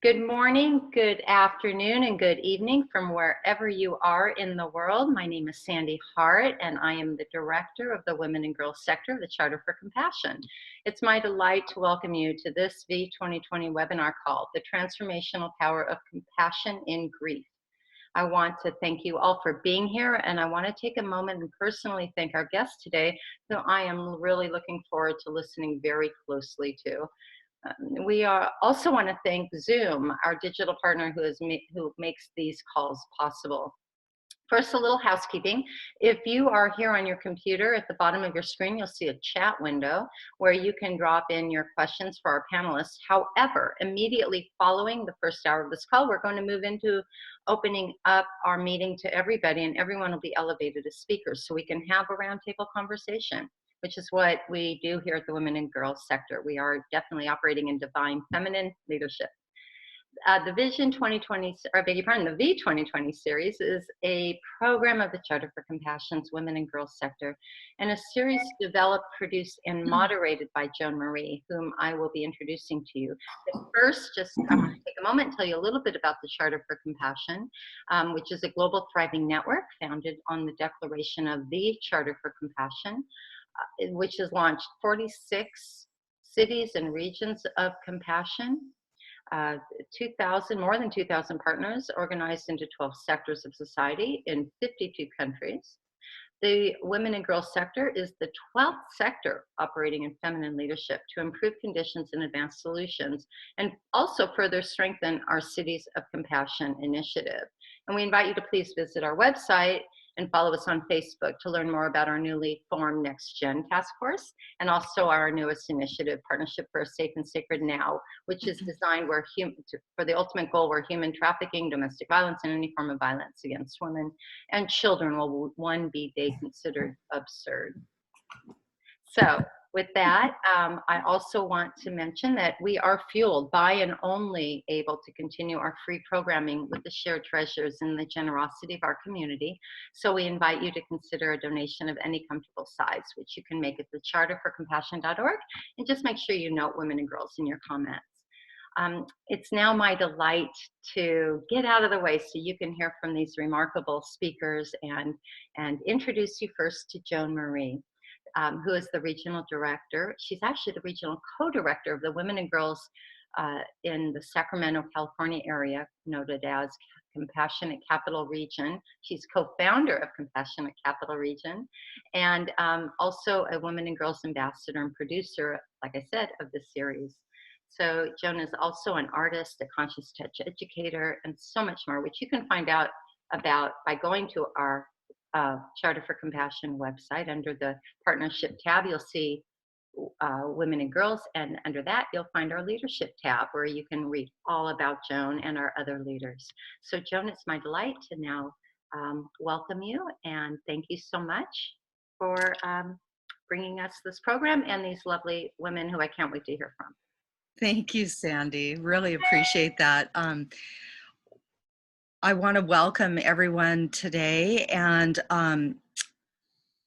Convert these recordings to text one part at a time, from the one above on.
Good morning, good afternoon, and good evening from wherever you are in the world. My name is Sandy Hart, and I am the director of the Women and Girls sector of the Charter for Compassion. It's my delight to welcome you to this V2020 webinar called The Transformational Power of Compassion in Grief. I want to thank you all for being here, and I want to take a moment and personally thank our guest today, who I am really looking forward to listening very closely to. We also want to thank Zoom, our digital partner who makes these calls possible. First, a little housekeeping. If you are here on your computer, at the bottom of your screen, you'll see a chat window where you can drop in your questions for our panelists. However, immediately following the first hour of this call, we're going to move into opening up our meeting to everybody, and everyone will be elevated as speakers so we can have a roundtable conversation, which is what we do here at the Women and Girls sector. We are definitely operating in divine feminine leadership. The Vision 2020, or beg your pardon, the V2020 series is a program of the Charter for Compassion's Women and Girls sector, and a series developed, produced, and moderated by Joan Marie, whom I will be introducing to you. But first, I want to take a moment and tell you a little bit about the Charter for Compassion, which is a global thriving network founded on the declaration of the Charter for Compassion, which has launched 46 cities and regions of compassion, more than 2,000 partners organized into 12 sectors of society in 52 countries. The Women and Girls sector is the 12th sector operating in feminine leadership to improve conditions and advance solutions, and also further strengthen our Cities of Compassion initiative. And we invite you to please visit our website and follow us on Facebook to learn more about our newly formed Next Gen Task Force, and also our newest initiative, Partnership for a Safe and Sacred Now, which is designed for the ultimate goal where human trafficking, domestic violence, and any form of violence against women and children will one day considered absurd. So with that, I also want to mention that we are fueled by and only able to continue our free programming with the shared treasures and the generosity of our community. So we invite you to consider a donation of any comfortable size, which you can make at the charterforcompassion.org, and just make sure you note Women and Girls in your comments. It's now my delight to get out of the way so you can hear from these remarkable speakers and introduce you first to Joan Marie. Who is the regional director. She's actually the regional co-director of the Women and Girls in the Sacramento, California area, noted as Compassionate Capital Region. She's co-founder of Compassionate Capital Region, and also a Women and Girls ambassador and producer, like I said, of the series. So Joan is also an artist, a conscious touch educator, and so much more, which you can find out about by going to our Charter for Compassion website. Under the partnership tab, you'll see Women and Girls, and under that you'll find our leadership tab where you can read all about Joan and our other leaders. So Joan, it's my delight to now welcome you, and thank you so much for bringing us this program and these lovely women who I can't wait to hear from. Thank you, Sandy. Really appreciate that. I want to welcome everyone today, and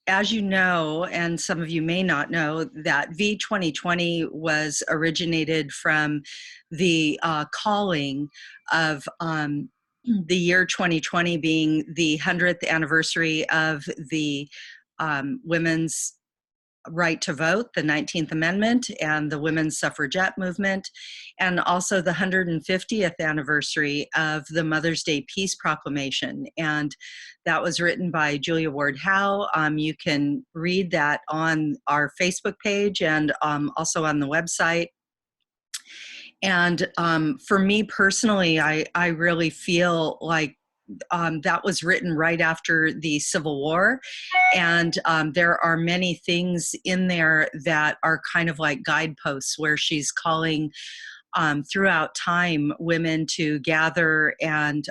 as you know, and some of you may not know, that V2020 was originated from the calling of the year 2020 being the 100th anniversary of the women's right to vote, the 19th Amendment, and the women's suffragette movement, and also the 150th anniversary of the Mother's Day Peace Proclamation. And that was written by Julia Ward Howe. You can read that on our Facebook page and also on the website. And for me personally, I really feel like that was written right after the Civil War, and there are many things in there that are kind of like guideposts where she's calling throughout time women to gather and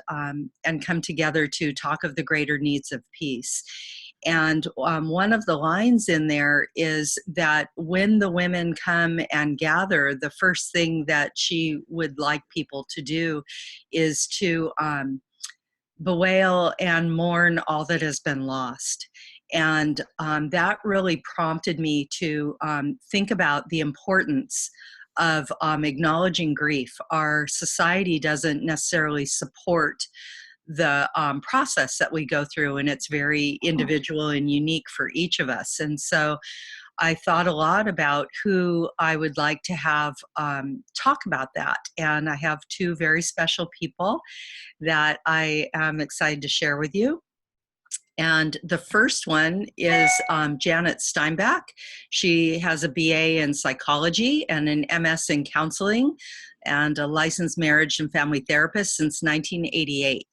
come together to talk of the greater needs of peace. And one of the lines in there is that when the women come and gather, the first thing that she would like people to do is to bewail and mourn all that has been lost. And that really prompted me to think about the importance of acknowledging grief. Our society doesn't necessarily support the process that we go through, and it's very individual and unique for each of us. And so I thought a lot about who I would like to have talk about that. And I have two very special people that I am excited to share with you. And the first one is Janet Steinbach. She has a BA in psychology and an MS in counseling and a licensed marriage and family therapist since 1988.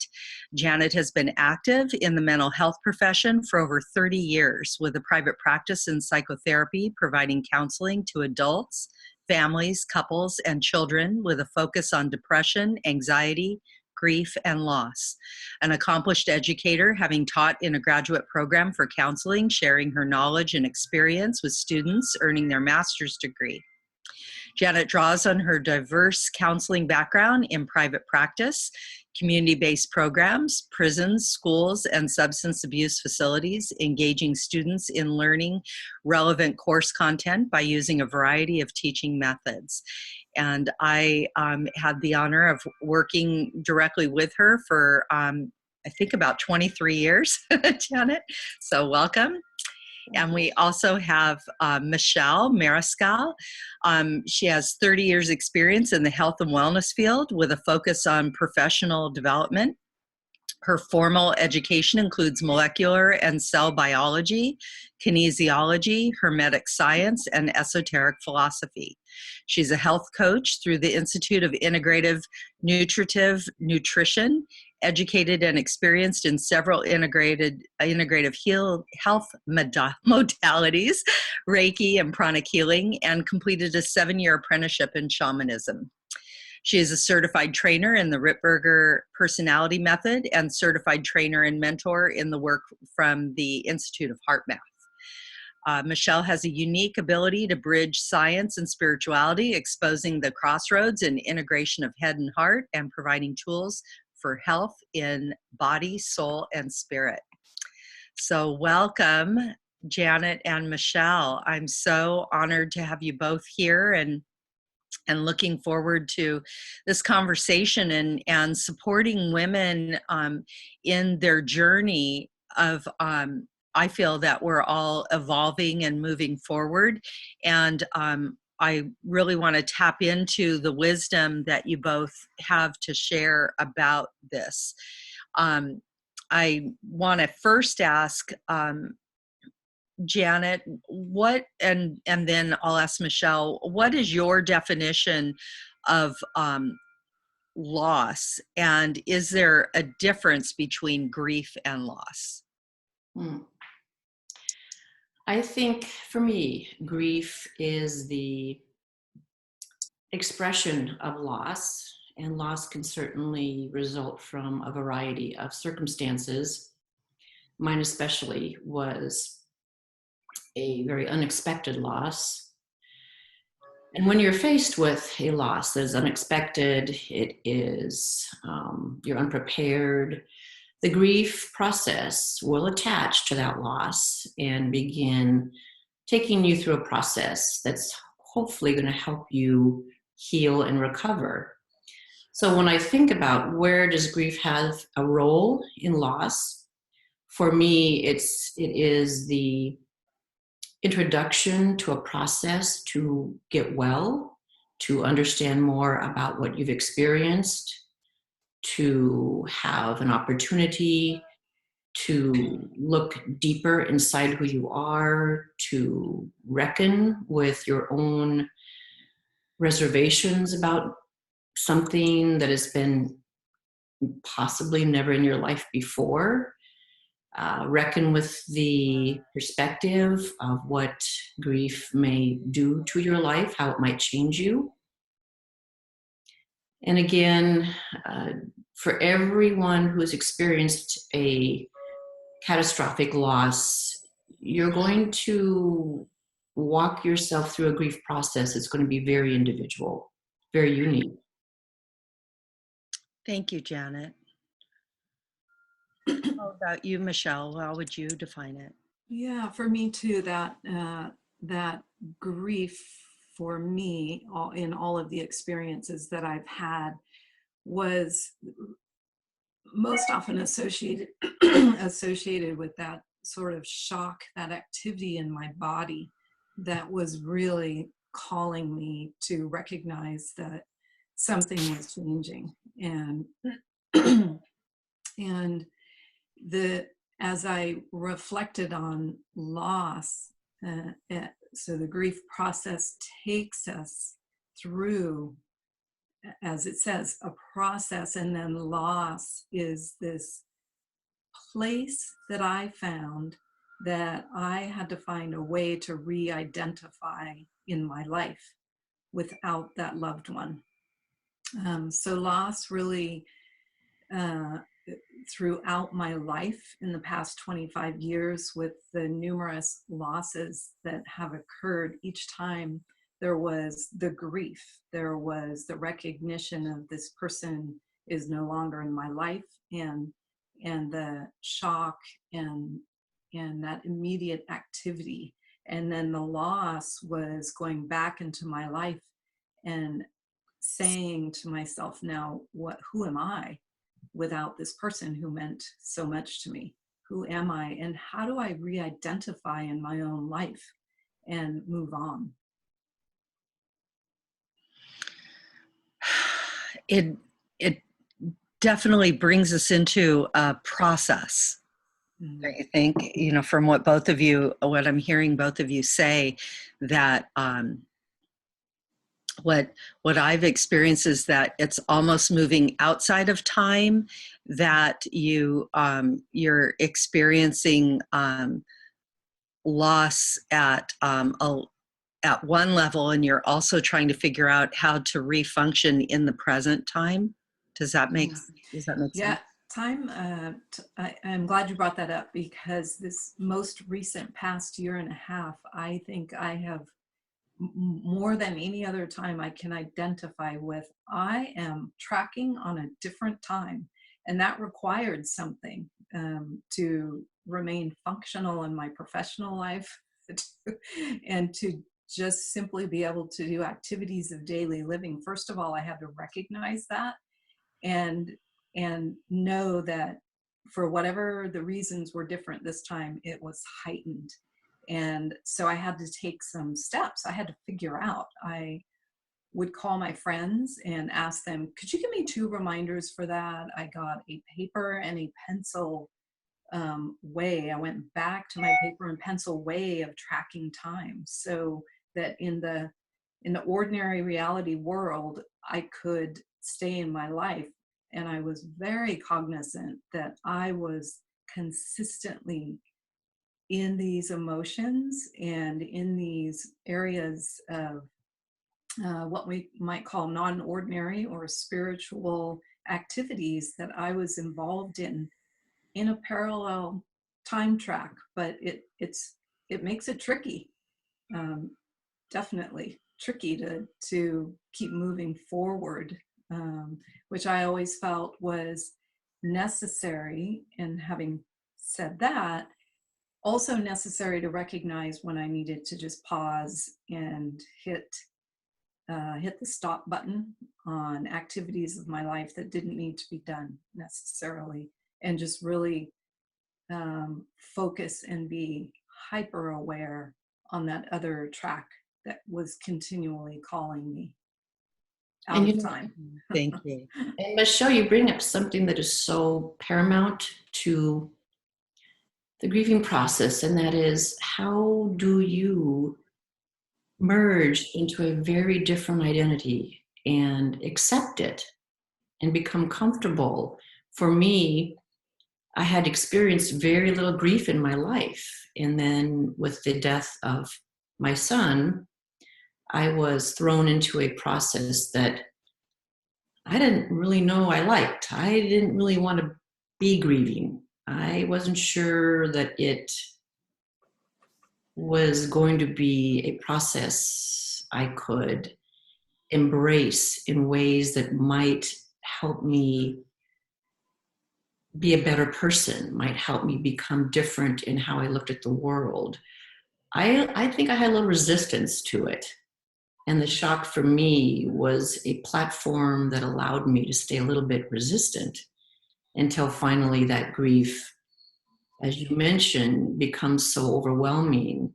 Janet has been active in the mental health profession for over 30 years with a private practice in psychotherapy, providing counseling to adults, families, couples, and children with a focus on depression, anxiety, grief, and loss. An accomplished educator, having taught in a graduate program for counseling, sharing her knowledge and experience with students earning their master's degree. Janet draws on her diverse counseling background in private practice, community-based programs, prisons, schools, and substance abuse facilities, engaging students in learning relevant course content by using a variety of teaching methods. And I had the honor of working directly with her for, I think, about 23 years, Janet. So welcome. And we also have Michelle Mariscal. She has 30 years experience in the health and wellness field with a focus on professional development. Her formal education includes molecular and cell biology, kinesiology, hermetic science, and esoteric philosophy. She's a health coach through the Institute of Integrative Nutritive Nutrition, educated and experienced in several integrative health modalities, Reiki and pranic healing, and completed a 7-year apprenticeship in shamanism. She is a certified trainer in the Ritberger personality method and certified trainer and mentor in the work from the Institute of Heart Math. Michelle has a unique ability to bridge science and spirituality, exposing the crossroads and integration of head and heart, and providing tools for health in body, soul, and spirit. So welcome, Janet and Michelle. I'm so honored to have you both here and looking forward to this conversation and supporting women in their journey of, I feel that we're all evolving and moving forward. And I really want to tap into the wisdom that you both have to share about this. I want to first ask Janet, what, and then I'll ask Michelle, what is your definition of loss? And is there a difference between grief and loss? I think for me, grief is the expression of loss, and loss can certainly result from a variety of circumstances. Mine especially was a very unexpected loss. And when you're faced with a loss that is unexpected, it is, you're unprepared, the grief process will attach to that loss and begin taking you through a process that's hopefully going to help you heal and recover. So when I think about where does grief have a role in loss, for me, it is the introduction to a process to get well, to understand more about what you've experienced, to have an opportunity to look deeper inside who you are, to reckon with your own reservations about something that has been possibly never in your life before. Reckon with the perspective of what grief may do to your life, how it might change you. And again, for everyone who has experienced a catastrophic loss, you're going to walk yourself through a grief process. It's going to be very individual, very unique. Thank you, Janet. How about you, Michelle? How would you define it? Yeah, for me too, that grief for me in all of the experiences that I've had was most often associated associated with that sort of shock, that activity in my body that was really calling me to recognize that something was changing. And and as I reflected on loss, so the grief process takes us through, as it says, a process, and then loss is this place that I found that I had to find a way to re-identify in my life without that loved one. So loss really, throughout my life in the past 25 years, with the numerous losses that have occurred, each time there was the grief, there was the recognition of this person is no longer in my life, and the shock and that immediate activity. And then the loss was going back into my life and saying to myself, now who am I without this person who meant so much to me? Who am I, and how do I re-identify in my own life and move on? It definitely brings us into a process. I think, from what I'm hearing both of you say, that what I've experienced is that it's almost moving outside of time, that you're experiencing loss at one level, and you're also trying to figure out how to refunction in the present time. Does that make sense? Yeah, time. I'm glad you brought that up, because this most recent past year and a half, I think I have more than any other time I can identify with, I am tracking on a different time. And that required something to remain functional in my professional life and to just simply be able to do activities of daily living. First of all, I had to recognize that and know that for whatever the reasons were different this time, it was heightened. And so I had to take some steps. I had to figure out. I would call my friends and ask them, could you give me 2 reminders for that? I got a paper and a pencil way. I went back to my paper and pencil way of tracking time, so that in the ordinary reality world, I could stay in my life. And I was very cognizant that I was consistently in these emotions and in these areas of what we might call non-ordinary or spiritual activities that I was involved in a parallel time track. But it makes it tricky, definitely tricky to keep moving forward, which I always felt was necessary. And having said that, also necessary to recognize when I needed to just pause and hit the stop button on activities of my life that didn't need to be done necessarily, and just really focus and be hyper aware on that other track that was continually calling me out of time. Thank you. And Michelle, you bring up something that is so paramount to the grieving process, and that is, how do you merge into a very different identity and accept it and become comfortable? For me, I had experienced very little grief in my life. And then with the death of my son, I was thrown into a process that I didn't really know I liked. I didn't really want to be grieving. I wasn't sure that it was going to be a process I could embrace in ways that might help me be a better person, might help me become different in how I looked at the world. I think I had a little resistance to it. And the shock for me was a platform that allowed me to stay a little bit resistant until finally that grief, as you mentioned, becomes so overwhelming.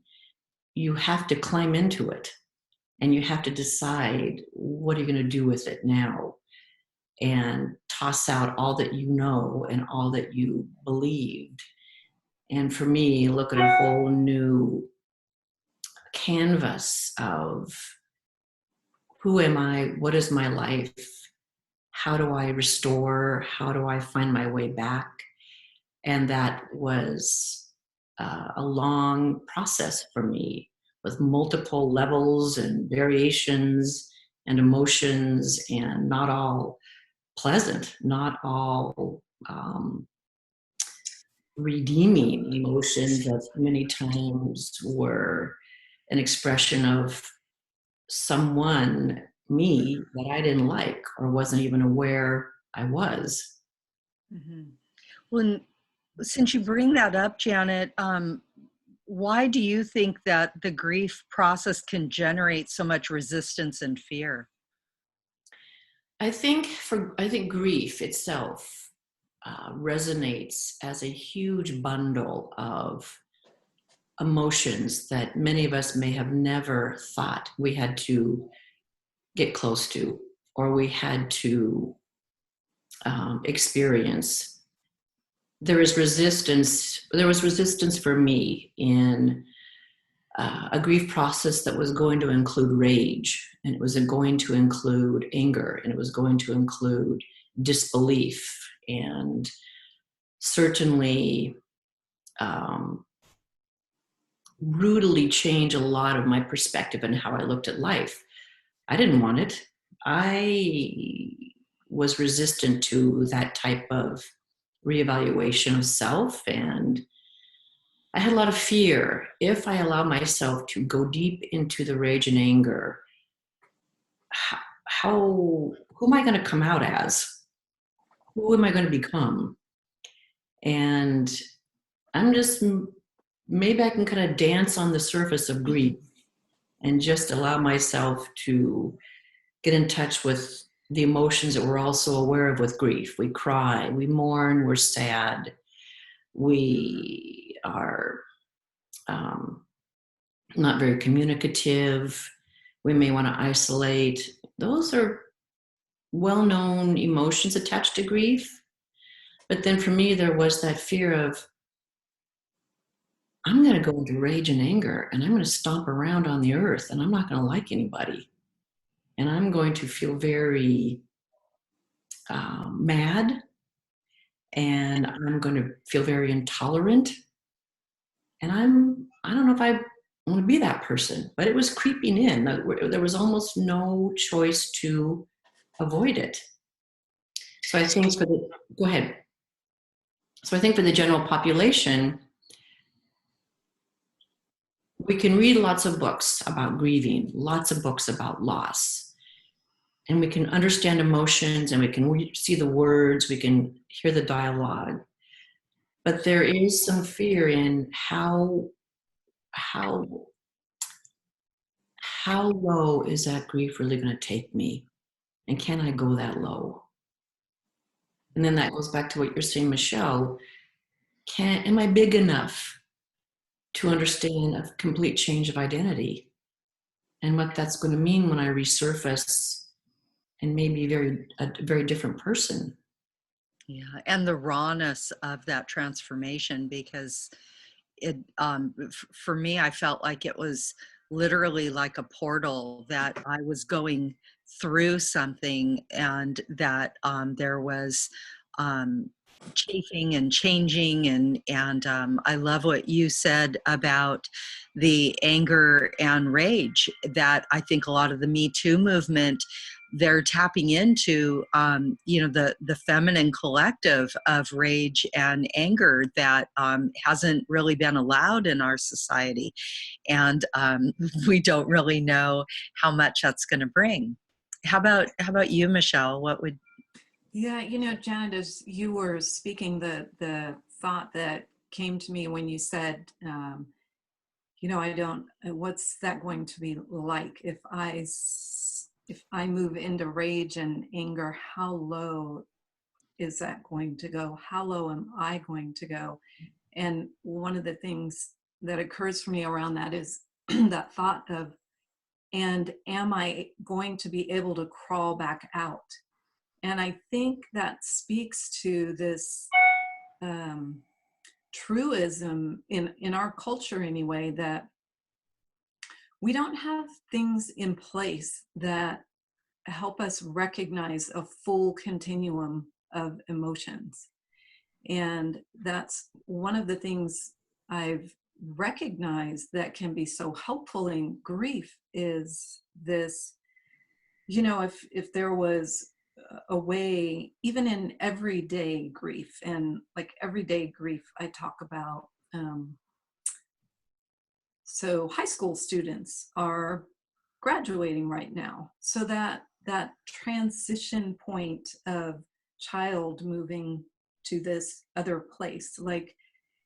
You have to climb into it and you have to decide, what are you going to do with it now? And toss out all that you know and all that you believed. And for me, look at a whole new canvas of who am I? What is my life? How do I restore? How do I find my way back? And that was a long process for me with multiple levels and variations and emotions, and not all pleasant, not all redeeming emotions that many times were an expression of someone, me, that I didn't like or wasn't even aware I was. Mm-hmm. Well, since you bring that up, Janet, why do you think that the grief process can generate so much resistance and fear? I think grief itself resonates as a huge bundle of emotions that many of us may have never thought we had to get close to, or we had to experience. There was resistance for me in a grief process that was going to include rage, and it was going to include anger, and it was going to include disbelief, and certainly brutally change a lot of my perspective and how I looked at life. I didn't want it. I was resistant to that type of reevaluation of self, and I had a lot of fear. If I allow myself to go deep into the rage and anger, who am I going to come out as? Who am I going to become? And I'm just, maybe I can kind of dance on the surface of grief and just allow myself to get in touch with the emotions that we're also aware of with grief. We cry, we mourn, we're sad, we are not very communicative, we may want to isolate. Those are well-known emotions attached to grief. But then for me, there was that fear of, I'm going to go into rage and anger, and I'm going to stomp around on the earth, and I'm not going to like anybody. And I'm going to feel very mad, and I'm going to feel very intolerant. And I don't know if I want to be that person, but it was creeping in. There was almost no choice to avoid it. So I think go ahead. So I think for the general population, we can read lots of books about grieving, lots of books about loss, and we can understand emotions, and we can see the words, we can hear the dialogue. But there is some fear in how low is that grief really going to take me? And can I go that low? And then that goes back to what you're saying, Michelle. Am I big enough to understand a complete change of identity and what that's going to mean when I resurface and maybe a very different person? Yeah, and the rawness of that transformation, because it for me, I felt like it was literally like a portal, that I was going through something, and that there was chafing and changing, and I love what you said about the anger and rage, that I think a lot of the Me Too movement, they're tapping into the feminine collective of rage and anger that hasn't really been allowed in our society, and we don't really know how much that's going to bring. How about you, Michelle? What would Yeah, Janet, as you were speaking, the thought that came to me when you said, I don't, what's that going to be like if I move into rage and anger? How low is that going to go? How low am I going to go? And one of the things that occurs for me around that is that thought of, and am I going to be able to crawl back out? And I think that speaks to this truism in our culture anyway, that we don't have things in place that help us recognize a full continuum of emotions. And that's one of the things I've recognized that can be so helpful in grief, is this, if there was a way, even in everyday grief, and like everyday grief I talk about, so high school students are graduating right now, so that transition point of child moving to this other place, like,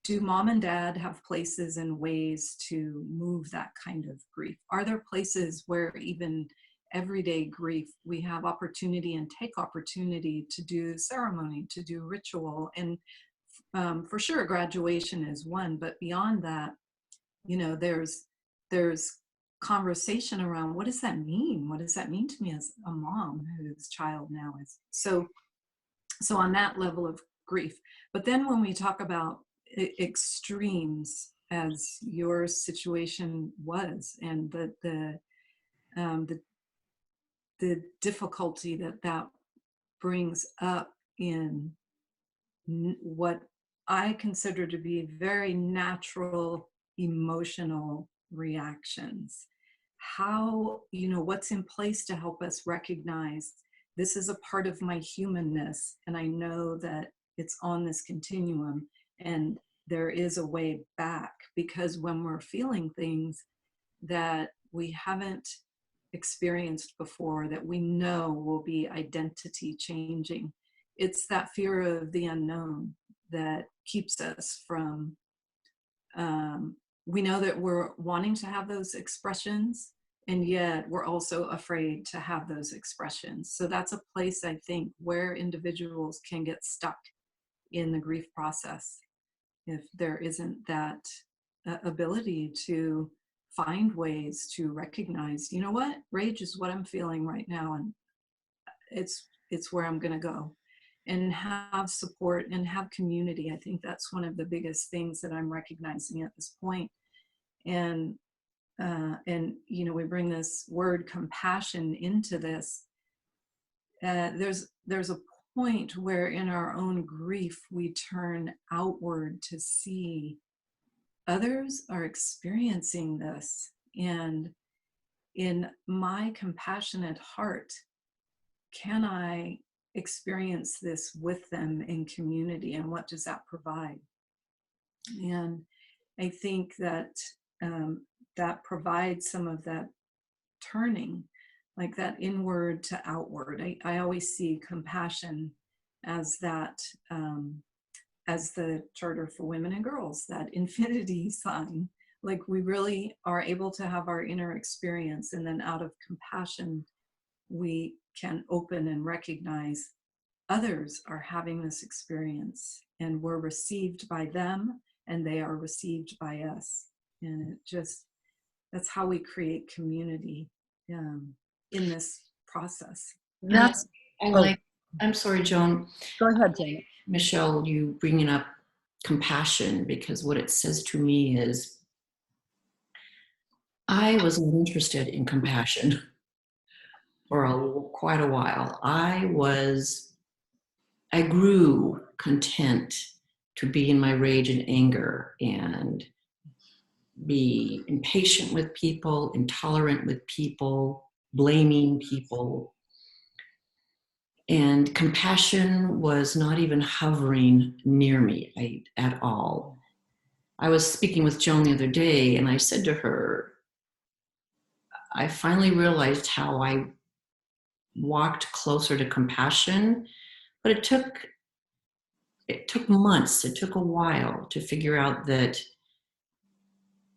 do mom and dad have places and ways to move that kind of grief? Are there places where even everyday grief, we have opportunity and take opportunity to do ceremony, to do ritual? And for sure graduation is one, but beyond that, there's conversation around, what does that mean? What does that mean to me as a mom whose child now is so on that level of grief? But then when we talk about extremes, as your situation was, and the difficulty that brings up in what I consider to be very natural emotional reactions, how, what's in place to help us recognize this is a part of my humanness, and I know that it's on this continuum, and there is a way back. Because when we're feeling things that we haven't experienced before, that we know will be identity changing, it's that fear of the unknown that keeps us from, we know that we're wanting to have those expressions, and yet we're also afraid to have those expressions. So that's a place, I think, where individuals can get stuck in the grief process if there isn't that ability to find ways to recognize, what, rage is what I'm feeling right now, and it's where I'm going to go, and have support and have community. I think that's one of the biggest things that I'm recognizing at this point. And we bring this word compassion into this. There's a point where in our own grief we turn outward to see others are experiencing this, and in my compassionate heart, can I experience this with them in community, and what does that provide? And I think that that provides some of that turning, like that inward to outward. I always see compassion as that, as the Charter for Women and Girls, that infinity sign. Like, we really are able to have our inner experience, and then out of compassion, we can open and recognize others are having this experience, and we're received by them, and they are received by us. And it just, that's how we create community in this process. That's, I'm sorry, Joan. go ahead, Janet. Michelle, you bringing up compassion, because what it says to me is, I wasn't interested in compassion for quite a while. I grew content to be in my rage and anger, and be impatient with people, intolerant with people, blaming people. And compassion was not even hovering near me at all. I was speaking with Joan the other day, and I said to her, I finally realized how I walked closer to compassion, but it took months, it took a while to figure out that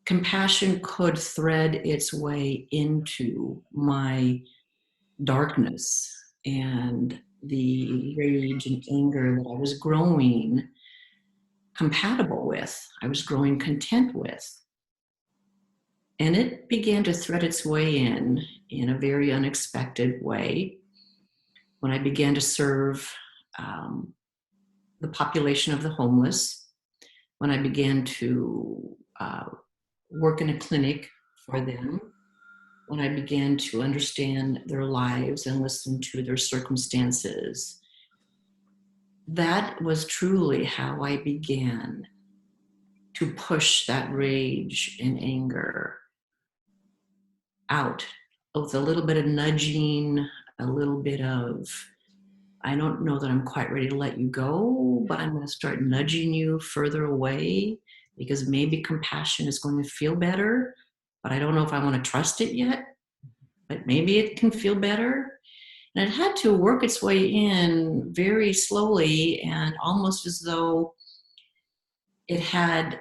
compassion could thread its way into my darkness and the rage and anger that I was growing compatible with, I was growing content with. And it began to thread its way in a very unexpected way when I began to serve the population of the homeless, when I began to work in a clinic for them, when I began to understand their lives and listen to their circumstances. That was truly how I began to push that rage and anger out with a little bit of nudging, a little bit of, I don't know that I'm quite ready to let you go, but I'm going to start nudging you further away because maybe compassion is going to feel better, but I don't know if I want to trust it yet, but maybe it can feel better. And it had to work its way in very slowly and almost as though it had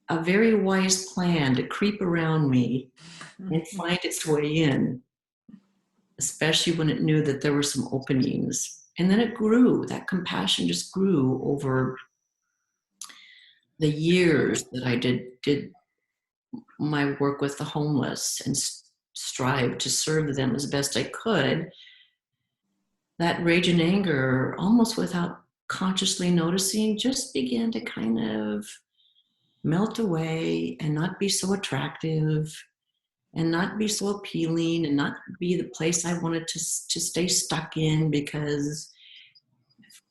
a very wise plan to creep around me and find its way in, especially when it knew that there were some openings. And then it grew, that compassion just grew over the years that I did my work with the homeless and strive to serve them as best I could. That rage and anger, almost without consciously noticing, just began to kind of melt away and not be so attractive and not be so appealing and not be the place I wanted to stay stuck in, because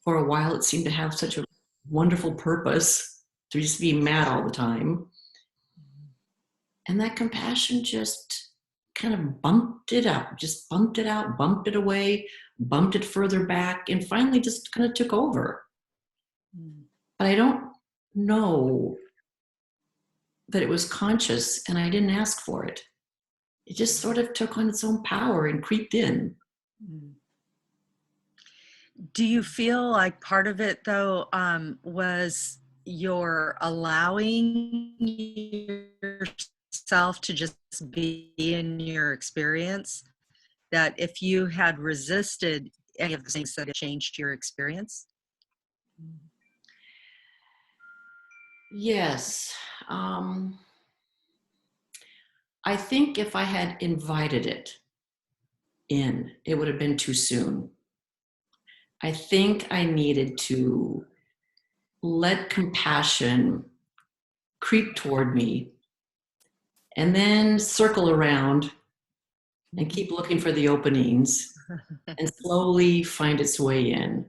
for a while it seemed to have such a wonderful purpose to just be mad all the time. And that compassion just kind of bumped it up, just bumped it out, bumped it away, bumped it further back, and finally just kind of took over. But I don't know that it was conscious, and I didn't ask for it. It just sort of took on its own power and creeped in. Do you feel like part of it, though, was your allowing yourself to just be in your experience? That if you had resisted any of the things that had changed your experience? Yes. I think if I had invited it in, it would have been too soon. I think I needed to let compassion creep toward me and then circle around and keep looking for the openings and slowly find its way in.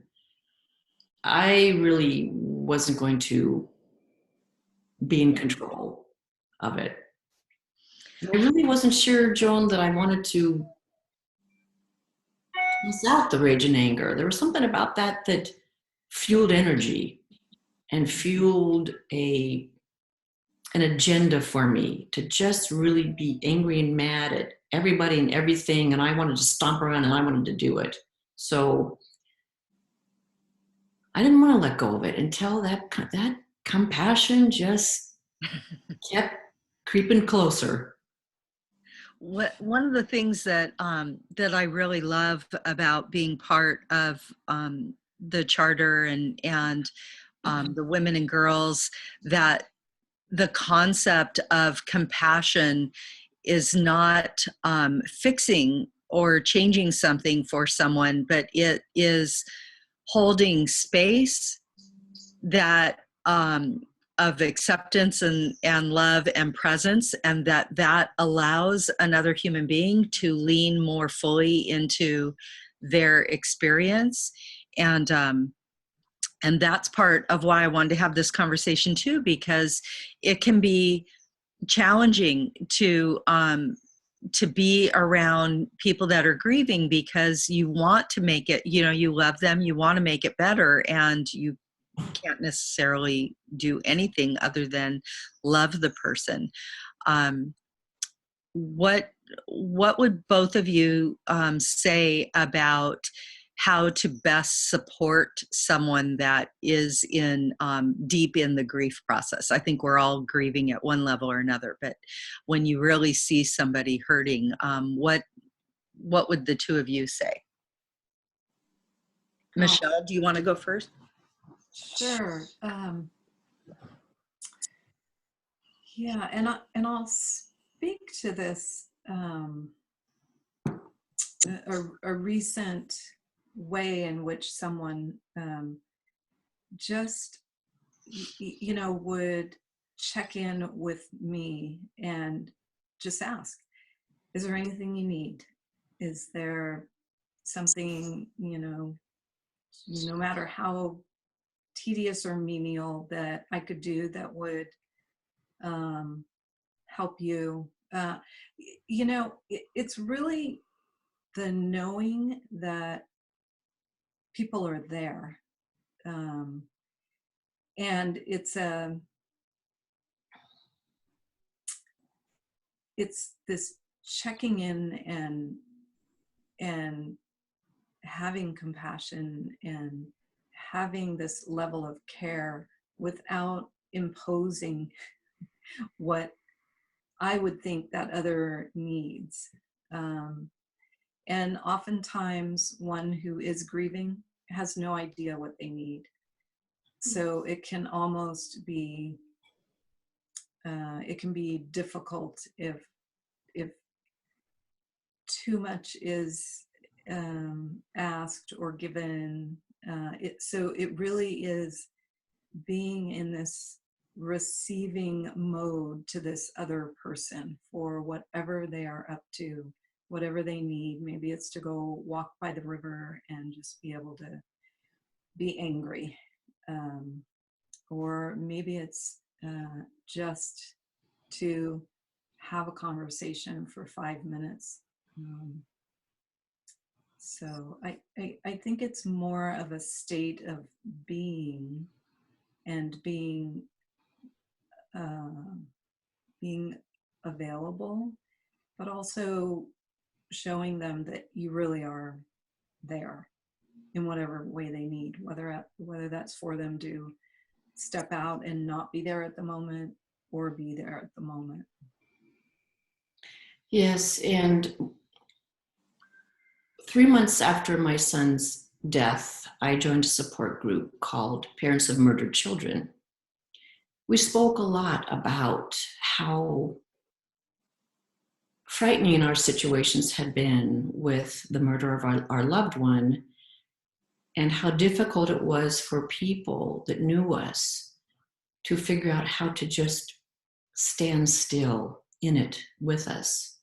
I really wasn't going to be in control of it. I really wasn't sure, Joan, that I wanted to toss out the rage and anger. There was something about that that fueled energy and fueled an agenda for me to just really be angry and mad at everybody and everything, and I wanted to stomp around and I wanted to do it. So I didn't want to let go of it until that compassion just kept creeping closer. One of the things that that I really love about being part of the charter and the women and girls, that the concept of compassion is not fixing or changing something for someone, but it is holding space that of acceptance and love and presence, and that allows another human being to lean more fully into their experience. And that's part of why I wanted to have this conversation too, because it can be challenging to be around people that are grieving, because you want to make it, you love them, you want to make it better, and you can't necessarily do anything other than love the person. What would both of you say about how to best support someone that is in deep in the grief process. I think we're all grieving at one level or another, but when you really see somebody hurting, what would the two of you say? Michelle, do you want to go first? Sure. Yeah, and I'll speak to this a recent way in which someone just would check in with me and just ask, is there anything you need? Is there something, no matter how tedious or menial, that I could do that would help you? It's really the knowing that people are there. And it's this checking in and having compassion and having this level of care without imposing what I would think that other needs. And oftentimes one who is grieving has no idea what they need. So it can almost be, it can be difficult if too much is asked or given. So it really is being in this receiving mode to this other person for whatever they are up to, whatever they need. Maybe it's to go walk by the river and just be able to be angry. Or maybe it's just to have a conversation for 5 minutes. So I think it's more of a state of being and being available, but also showing them that you really are there in whatever way they need, whether that's for them to step out and not be there at the moment or be there at the moment. Yes, and 3 months after my son's death, I joined a support group called Parents of Murdered Children. We spoke a lot about how frightening our situations had been with the murder of our loved one, and how difficult it was for people that knew us to figure out how to just stand still in it with us.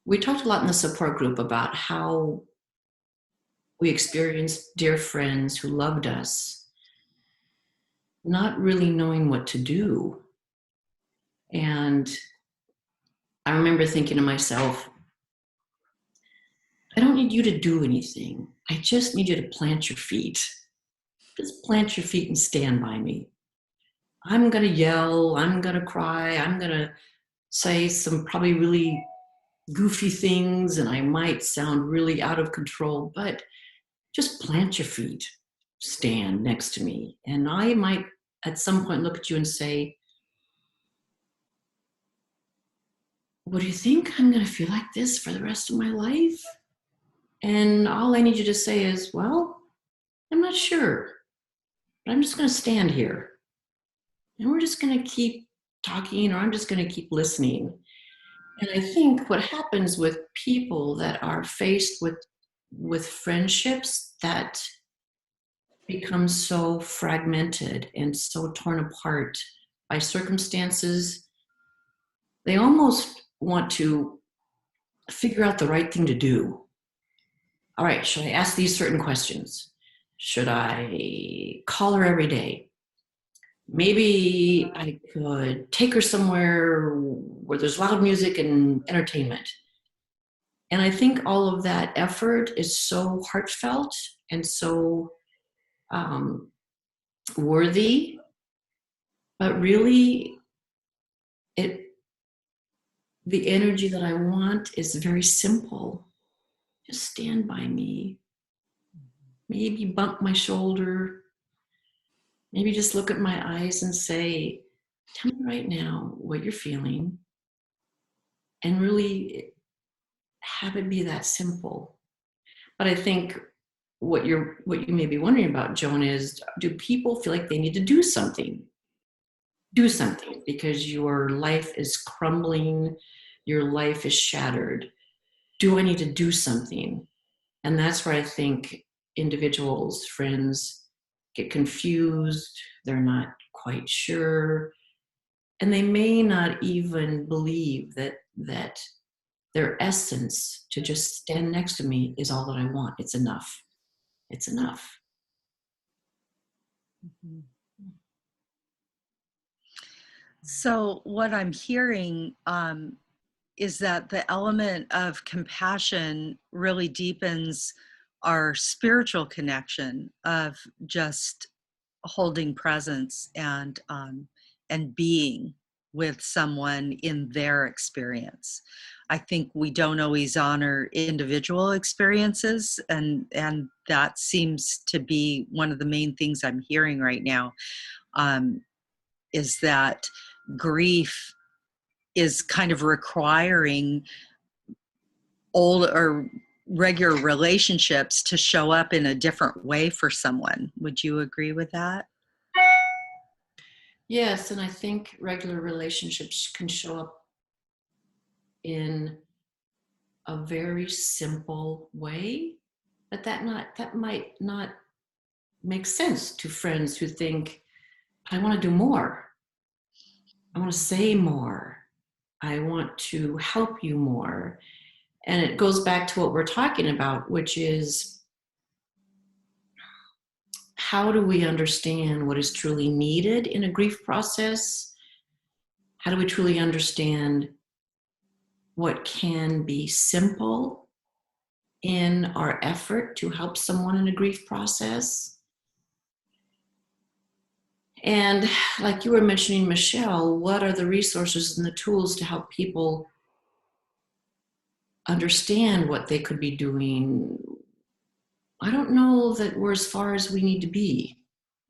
We talked a lot in the support group about how we experienced dear friends who loved us not really knowing what to do. And I remember thinking to myself, I don't need you to do anything. I just need you to plant your feet. Just plant your feet and stand by me. I'm going to yell, I'm going to cry, I'm going to say some probably really goofy things, and I might sound really out of control, but just plant your feet, stand next to me. And I might at some point look at you and say, what do you think? I'm going to feel like this for the rest of my life? And all I need you to say is, well, I'm not sure, but I'm just going to stand here. And we're just going to keep talking, or I'm just going to keep listening. And I think what happens with people that are faced with friendships that become so fragmented and so torn apart by circumstances, they almost want to figure out the right thing to do. All right, should I ask these certain questions? Should I call her every day? Maybe I could take her somewhere where there's loud music and entertainment. And I think all of that effort is so heartfelt and so worthy, but really the energy that I want is very simple. Just stand by me. maybe bump my shoulder, maybe just look at my eyes and say, tell me right now what you're feeling, and really have it be that simple. But I think what you may be wondering about, Joan, is do people feel like they need to do something? Do something because your life is crumbling, your life is shattered. Do I need to do something? And that's where I think individuals, friends get confused. They're not quite sure. And they may not even believe that their essence to just stand next to me is all that I want. It's enough. It's enough. Mhm. So what I'm hearing is that the element of compassion really deepens our spiritual connection of just holding presence and being with someone in their experience. I think we don't always honor individual experiences, and that seems to be one of the main things I'm hearing right now. Is that grief is kind of requiring old or regular relationships to show up in a different way for someone. Would you agree with that? Yes, and I think regular relationships can show up in a very simple way, but that might not make sense to friends who think, I want to do more. I want to say more. I want to help you more. And it goes back to what we're talking about, which is how do we understand what is truly needed in a grief process? How do we truly understand what can be simple in our effort to help someone in a grief process? And like you were mentioning, Michelle, what are the resources and the tools to help people understand what they could be doing? I don't know that we're as far as we need to be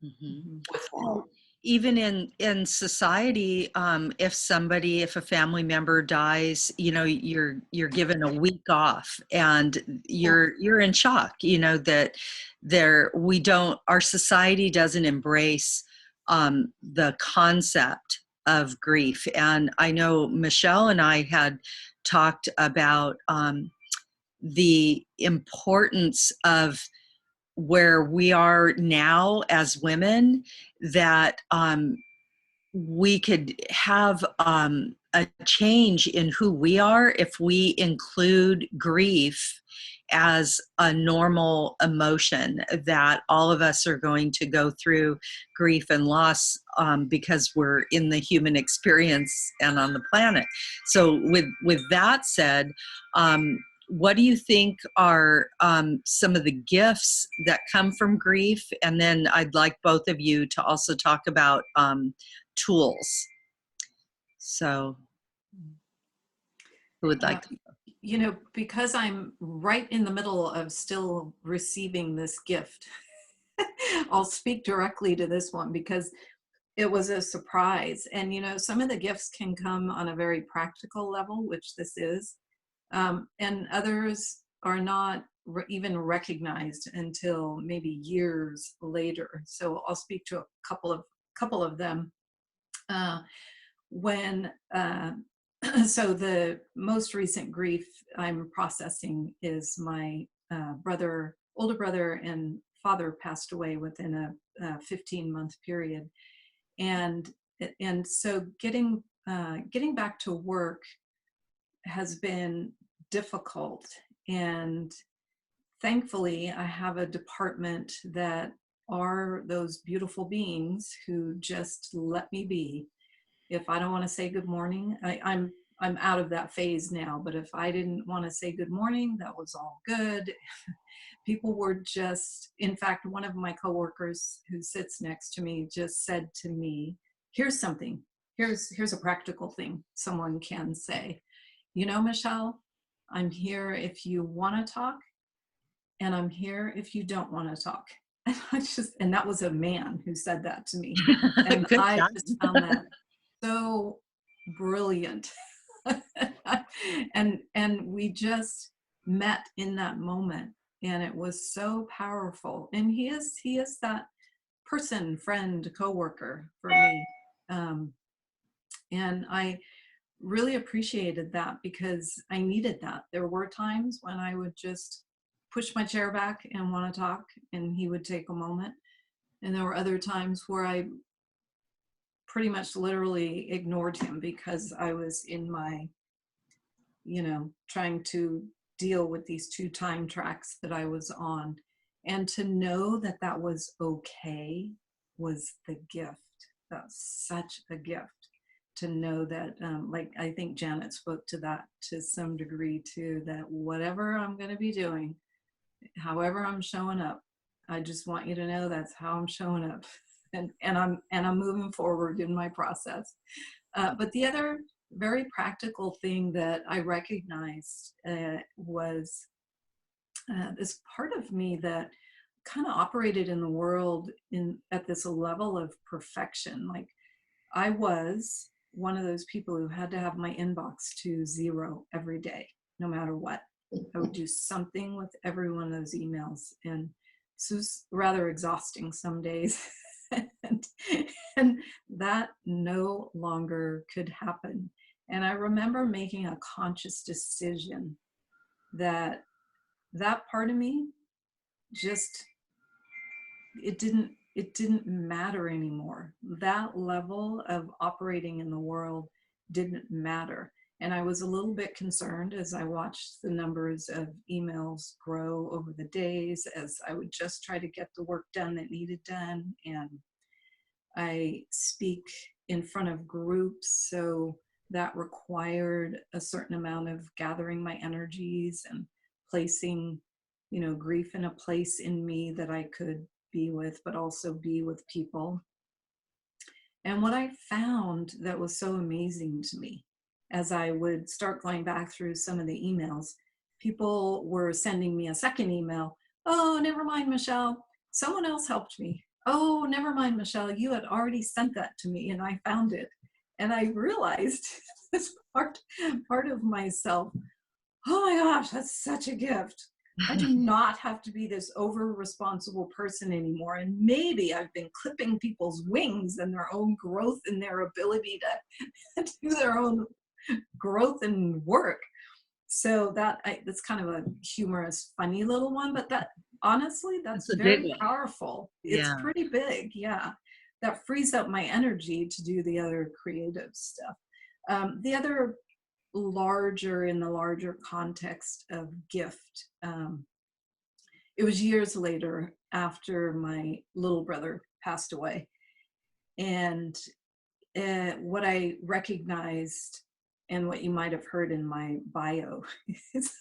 Mm-hmm. with that. Well, even in society, if a family member dies, you're given a week off, and you're in shock. That our society doesn't embrace the concept of grief. And I know Michelle and I had talked about the importance of where we are now as women, that we could have a change in who we are if we include grief as a normal emotion, that all of us are going to go through grief and loss because we're in the human experience and on the planet. So with that said, what do you think are some of the gifts that come from grief? And then I'd like both of you to also talk about tools. So who would like to? Because I'm right in the middle of still receiving this gift, I'll speak directly to this one because it was a surprise. And, some of the gifts can come on a very practical level, which this is, and others are not even recognized until maybe years later. So I'll speak to a couple of them. When so the most recent grief I'm processing is my older brother and father passed away within a 15-month period, and so getting back to work has been difficult. And thankfully, I have a department that are those beautiful beings who just let me be. If I don't want to say good morning, I'm out of that phase now, but if I didn't want to say good morning, that was all good. People were just, in fact, one of my coworkers who sits next to me just said to me, here's something, here's a practical thing someone can say. Michelle, I'm here if you want to talk, and I'm here if you don't want to talk. And that was a man who said that to me. And Good I job. just found that so brilliant. And we just met in that moment, and it was so powerful. And he is that person, friend, coworker for me. And I really appreciated that because I needed that. There were times when I would just push my chair back and want to talk, and he would take a moment. And there were other times where I pretty much literally ignored him because I was in my, trying to deal with these 2 time tracks that I was on. And to know that that was okay was the gift. That's such a gift to know that, like, I think Janet spoke to that to some degree too, that whatever I'm going to be doing, however I'm showing up, I just want you to know that's how I'm showing up. And I'm moving forward in my process. But the other very practical thing that I recognized was this part of me that kind of operated in the world at this level of perfection. Like, I was one of those people who had to have my inbox to 0 every day, no matter what. I would do something with every one of those emails, and this was rather exhausting some days. and that no longer could happen. And I remember making a conscious decision that part of me just, it didn't matter anymore. That level of operating in the world didn't matter. And I was a little bit concerned as I watched the numbers of emails grow over the days, as I would just try to get the work done that needed done. And I speak in front of groups, so that required a certain amount of gathering my energies and placing, grief in a place in me that I could be with, but also be with people. And what I found that was so amazing to me, as I would start going back through some of the emails, people were sending me a second email. Oh, never mind, Michelle. Someone else helped me. Oh, never mind, Michelle. You had already sent that to me and I found it. And I realized this part of myself, oh my gosh, that's such a gift. I do not have to be this over responsible person anymore. And maybe I've been clipping people's wings and their own growth and their ability to do their own growth and work. So that's kind of a humorous, funny little one, but that honestly, that's very powerful. It's pretty big. Yeah. That frees up my energy to do the other creative stuff. The other in the larger context of gift. It was years later after my little brother passed away. And what I recognized, and what you might have heard in my bio, is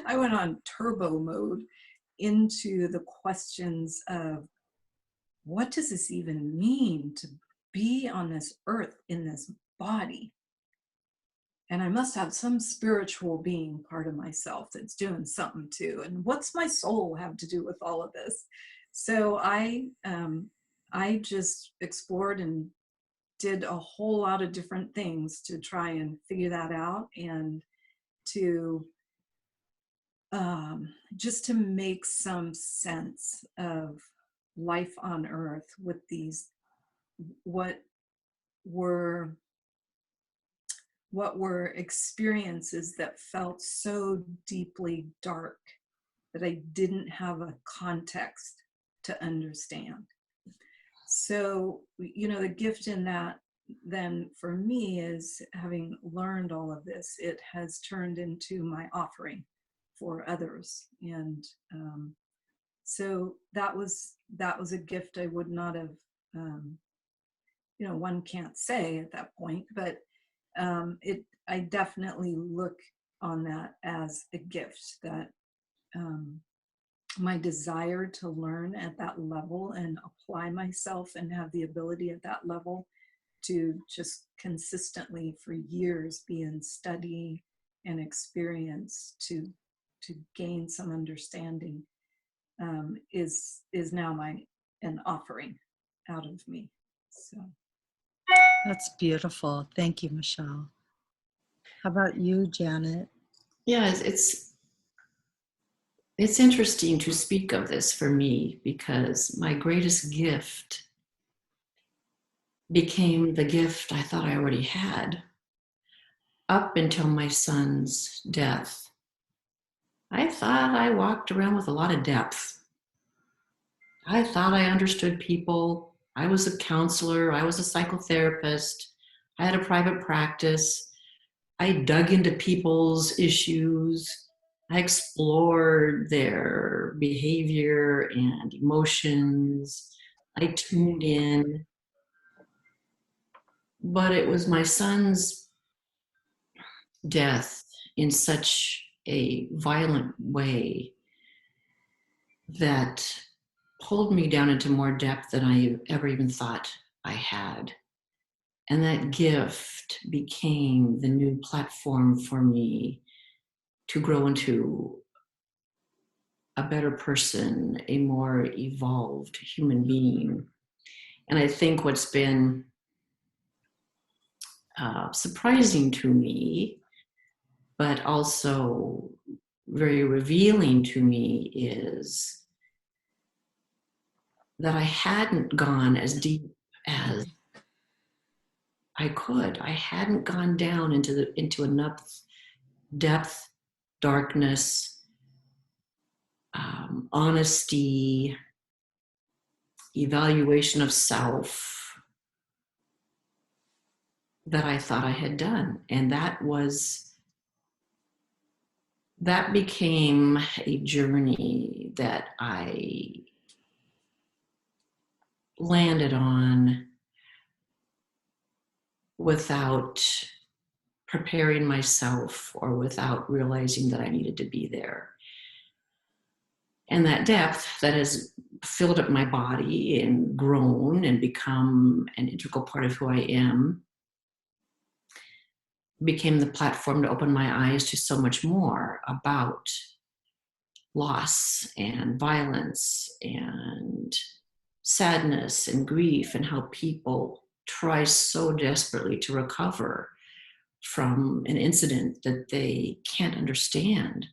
I went on turbo mode into the questions of, what does this even mean to be on this earth in this body? And I must have some spiritual being part of myself that's doing something too. And what's my soul have to do with all of this? So I just explored and did a whole lot of different things to try and figure that out, and to just to make some sense of life on earth with these, what were experiences that felt so deeply dark that I didn't have a context to understand. So, the gift in that then for me is, having learned all of this, it has turned into my offering for others. And so that was a gift I would not have, one can't say at that point, but I definitely look on that as a gift, that my desire to learn at that level and apply myself and have the ability at that level to just consistently for years be in study and experience to gain some understanding is now an offering out of me. So That's beautiful. Thank you, Michelle. How about you, Janet? Yeah, it's interesting to speak of this for me, because my greatest gift became the gift I thought I already had up until my son's death. I thought I walked around with a lot of depth. I thought I understood people. I was a counselor. I was a psychotherapist. I had a private practice. I dug into people's issues. I explored their behavior and emotions. I tuned in. But it was my son's death in such a violent way that pulled me down into more depth than I ever even thought I had. And that gift became the new platform for me to grow into a better person, a more evolved human being. And I think what's been surprising to me, but also very revealing to me, is that I hadn't gone as deep as I could. I hadn't gone down into enough depth, darkness, honesty, evaluation of self that I thought I had done. And that became a journey that I landed on without preparing myself or without realizing that I needed to be there. And that depth that has filled up my body and grown and become an integral part of who I am became the platform to open my eyes to so much more about loss and violence and sadness and grief, and how people try so desperately to recover from an incident that they can't understand,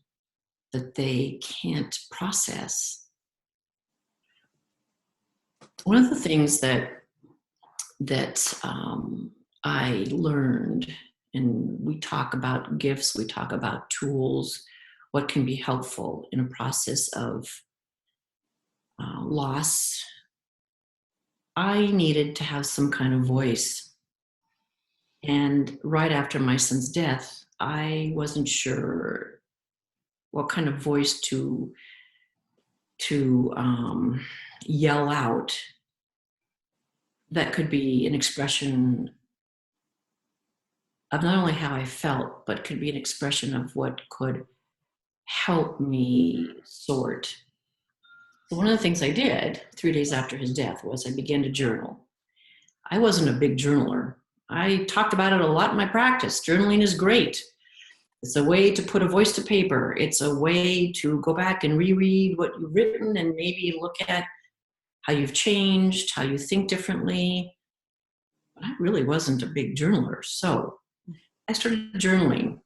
that they can't process. One of the things that I learned, and we talk about gifts, we talk about tools, what can be helpful in a process of loss. I needed to have some kind of voice. And right after my son's death, I wasn't sure what kind of voice to yell out that could be an expression of not only how I felt, but could be an expression of what could help me sort. So one of the things I did 3 days after his death was I began to journal. I wasn't a big journaler. I talked about it a lot in my practice. Journaling is great. It's a way to put a voice to paper. It's a way to go back and reread what you've written and maybe look at how you've changed, how you think differently. But I really wasn't a big journaler. So I started journaling.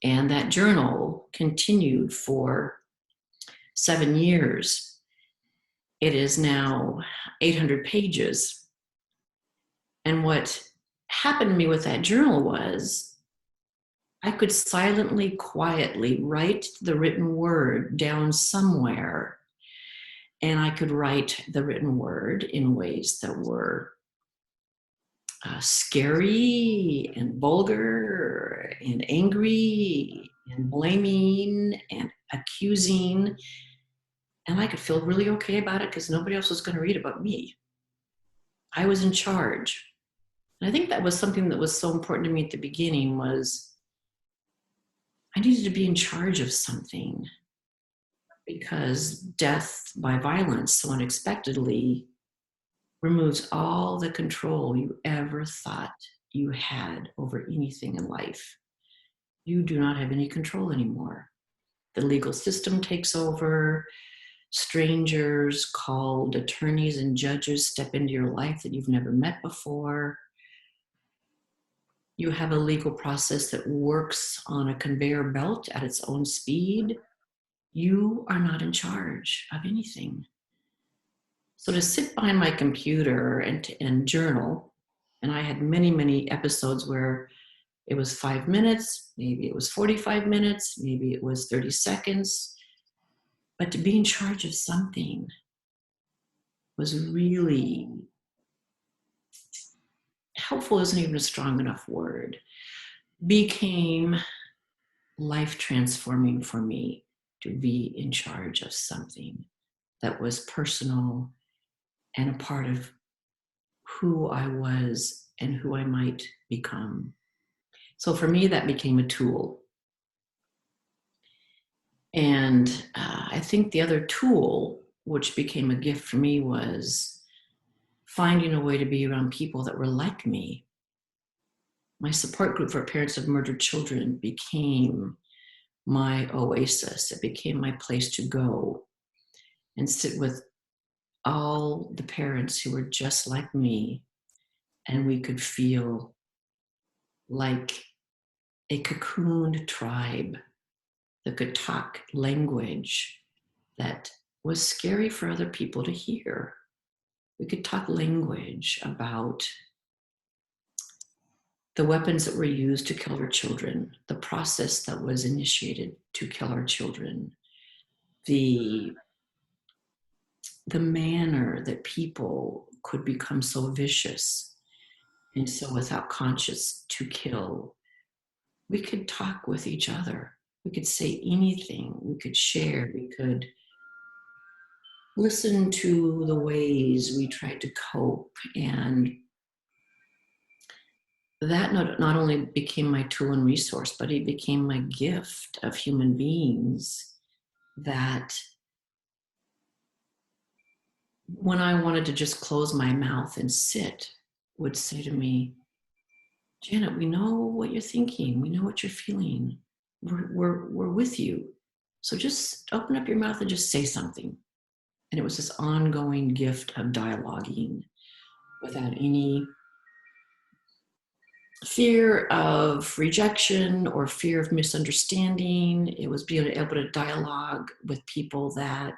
And that journal continued for 7 years. It is now 800 pages. And what happened to me with that journal was I could silently, quietly write the written word down somewhere. And I could write the written word in ways that were scary and vulgar and angry and blaming and accusing. And I could feel really okay about it because nobody else was going to read about me. I was in charge. And I think that was something that was so important to me at the beginning, was I needed to be in charge of something, because death by violence so unexpectedly removes all the control you ever thought you had over anything in life. You do not have any control anymore. The legal system takes over. strangers called attorneys and judges step into your life that you've never met before. You have a legal process that works on a conveyor belt at its own speed. You are not in charge of anything. So to sit behind my computer and journal, and I had many, many episodes where it was 5 minutes, maybe it was 45 minutes, maybe it was 30 seconds, but to be in charge of something was really helpful, isn't even a strong enough word, became life transforming for me to be in charge of something that was personal and a part of who I was and who I might become. So for me, that became a tool. And I think the other tool, which became a gift for me, was finding a way to be around people that were like me. My support group for parents of murdered children became my oasis. It became my place to go and sit with all the parents who were just like me, and we could feel like a cocooned tribe that could talk language that was scary for other people to hear. We could talk language about the weapons that were used to kill our children, the process that was initiated to kill our children, the manner that people could become so vicious and so without conscience to kill. We could talk with each other. We could say anything. We could share. We could listen to the ways we tried to cope. And that not only became my tool and resource, but it became my gift of human beings that when I wanted to just close my mouth and sit, would say to me, Janet, we know what you're thinking. We know what you're feeling. We're with you. So just open up your mouth and just say something. And it was this ongoing gift of dialoguing without any fear of rejection or fear of misunderstanding. It was being able to dialogue with people that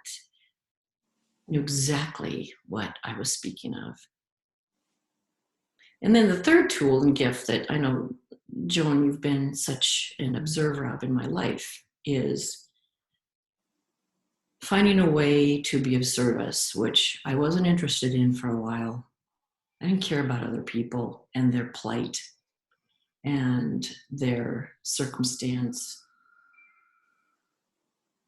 knew exactly what I was speaking of. And then the third tool and gift that I know, Joan, you've been such an observer of in my life is finding a way to be of service, which I wasn't interested in for a while. I didn't care about other people and their plight and their circumstance.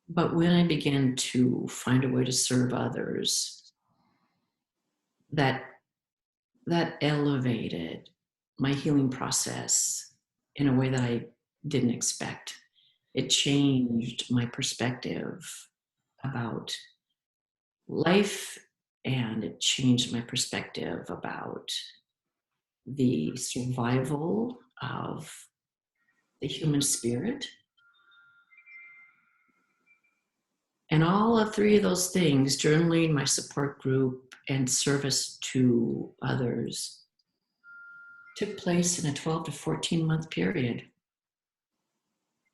But when I began to find a way to serve others, that elevated my healing process in a way that I didn't expect. It changed my perspective about life, and it changed my perspective about the survival of the human spirit. And all of three of those things, journaling, my support group, and service to others, took place in a 12 to 14 month period.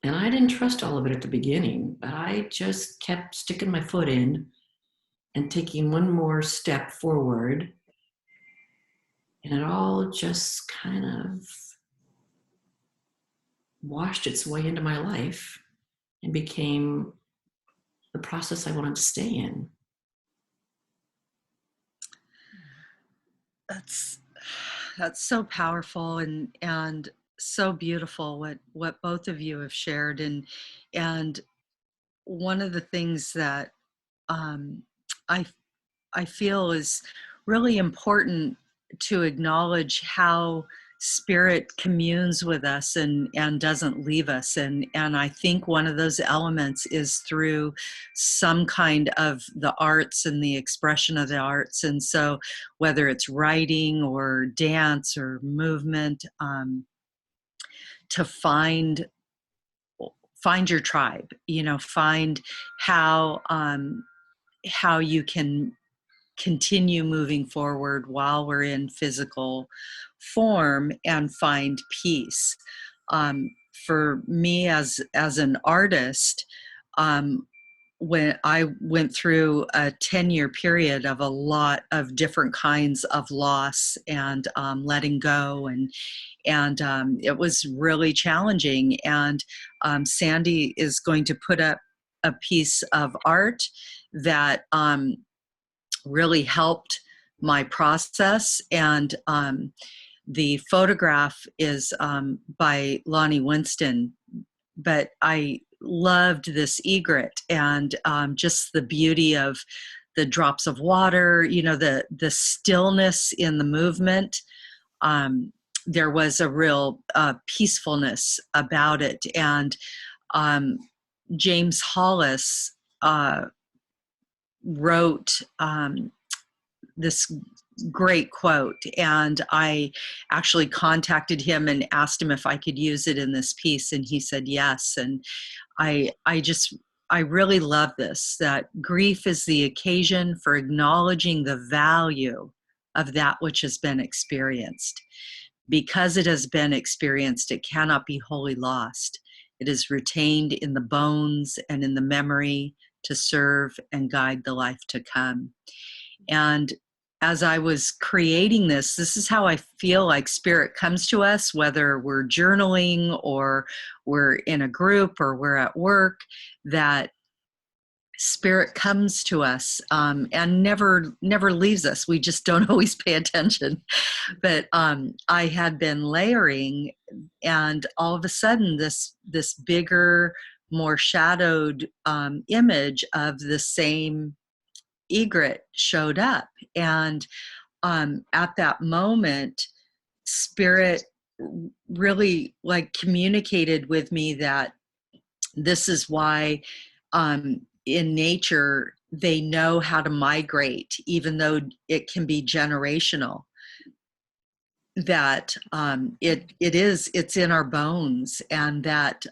And I didn't trust all of it at the beginning, but I just kept sticking my foot in and taking one more step forward. And it all just kind of washed its way into my life and became the process I wanted to stay in. That's so powerful and so beautiful what both of you have shared, and one of the things that um, I I feel is really important to acknowledge how spirit communes with us and doesn't leave us, and I think one of those elements is through some kind of the arts and the expression of the arts. And so whether it's writing or dance or movement, to find your tribe, find how how you can continue moving forward while we're in physical form and find peace. For me as an artist, when I went through a 10-year period of a lot of different kinds of loss and letting go, and it was really challenging. And Sandy is going to put up a piece of art that really helped my process. And the photograph is by Lonnie Winston, but I loved this egret and just the beauty of the drops of water, the stillness in the movement. There was a real peacefulness about it. And James Hollis wrote this great quote, and I actually contacted him and asked him if I could use it in this piece, and he said yes. And I really love this, that grief is the occasion for acknowledging the value of that which has been experienced. Because it has been experienced, it cannot be wholly lost. It is retained in the bones and in the memory to serve and guide the life to come. And as I was creating this is how I feel like spirit comes to us, whether we're journaling or we're in a group or we're at work, that spirit comes to us and never leaves us. We just don't always pay attention. But I had been layering, and all of a sudden this bigger, more shadowed image of the same egret showed up. And at that moment, spirit really communicated with me that this is why in nature they know how to migrate, even though it can be generational. That it's in our bones, and that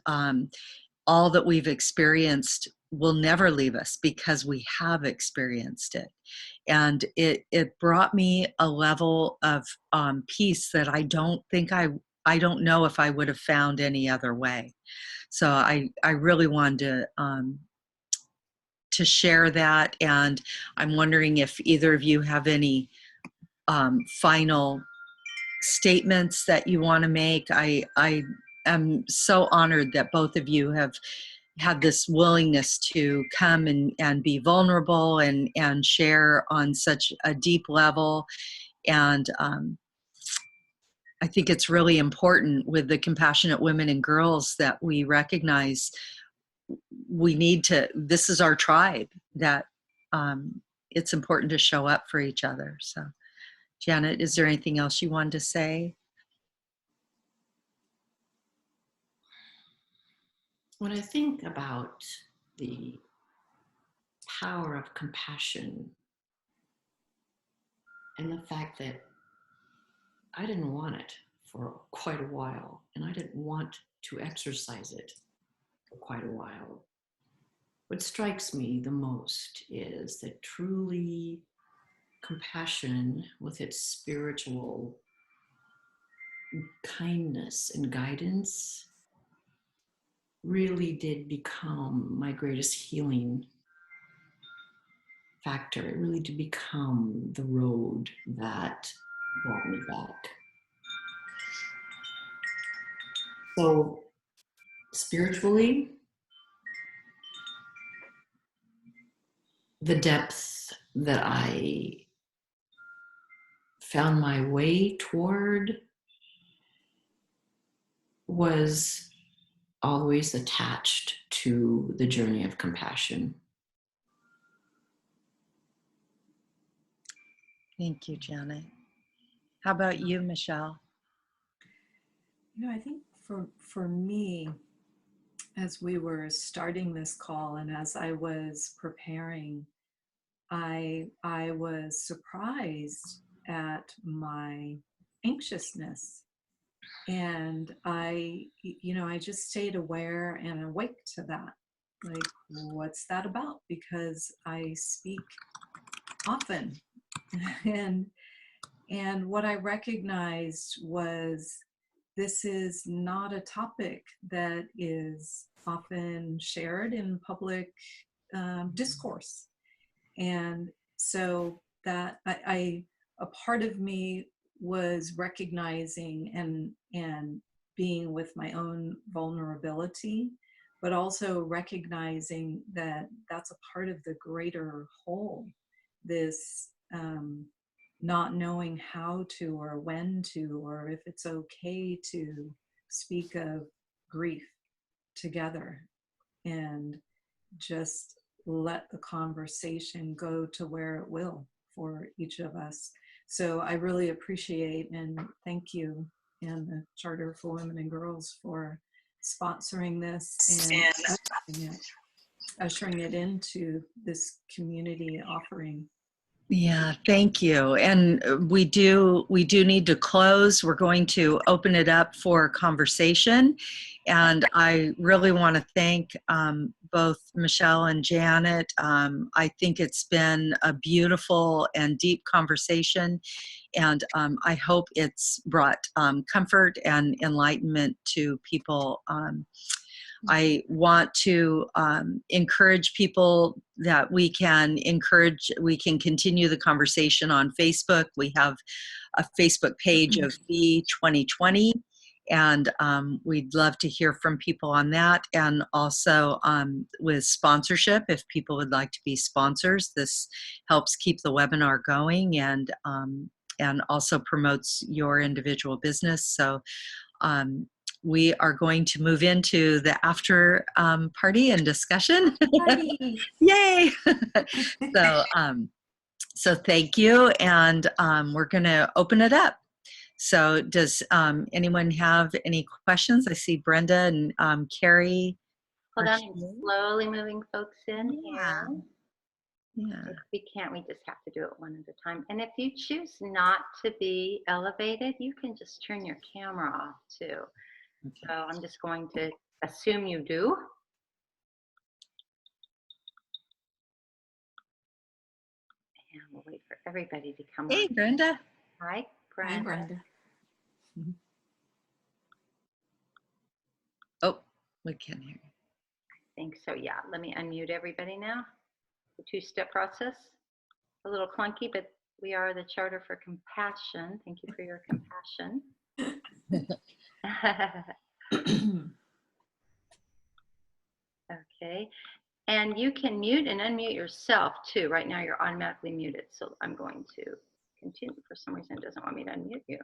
all that we've experienced will never leave us because we have experienced it. And it brought me a level of peace that I don't know if I would have found any other way. So I really wanted to share that. And I'm wondering if either of you have any final statements that you want to make. I am so honored that both of you have had this willingness to come and be vulnerable and share on such a deep level. And I think it's really important with the Compassionate Women and Girls that we recognize this is our tribe, that it's important to show up for each other. So Janet, is there anything else you wanted to say? When I think about the power of compassion and the fact that I didn't want it for quite a while, and I didn't want to exercise it for quite a while, what strikes me the most is that truly compassion, with its spiritual kindness and guidance, really did become my greatest healing factor. It really did become the road that brought me back. So spiritually, the depth that I found my way toward was always attached to the journey of compassion. Thank you, Janet. How about you, Michelle? I think for me, as we were starting this call and as I was preparing, I was surprised at my anxiousness. And I just stayed aware and awake to that. like, what's that about? Because I speak often. And what I recognized was this is not a topic that is often shared in public discourse. And so that a part of me was recognizing and being with my own vulnerability, but also recognizing that that's a part of the greater whole, this not knowing how to or when to, or if it's okay to speak of grief together, and just let the conversation go to where it will for each of us. So I really appreciate and thank you and the Charter for Women and Girls for sponsoring this and ushering it into this community offering. Yeah, thank you. And we do need to close. We're going to open it up for conversation. And I really want to thank both Michelle and Janet. I think it's been a beautiful and deep conversation. And I hope it's brought comfort and enlightenment to people. I want to encourage people that we can continue the conversation on Facebook. We have a Facebook page of V 2020, and we'd love to hear from people on that. And also with sponsorship, if people would like to be sponsors, this helps keep the webinar going and also promotes your individual business. So we are going to move into the after party and discussion. Yay! So thank you, and we're going to open it up. So does anyone have any questions? I see Brenda and Carrie. Hold on, I'm slowly moving folks in Yeah. here. Yeah. If we can't, we just have to do it one at a time. And if you choose not to be elevated, you can just turn your camera off too. Okay. So I'm just going to assume you do. And we'll wait for everybody to come Hey, on. Brenda. Hi, Brenda. Hi, Brenda. Oh, we can hear you. I think so, yeah. Let me unmute everybody now. The two-step process. A little clunky, but we are the Charter for Compassion. Thank you for your compassion. Okay. And you can mute and unmute yourself too. Right now you're automatically muted. So I'm going to continue. For some reason it doesn't want me to unmute you.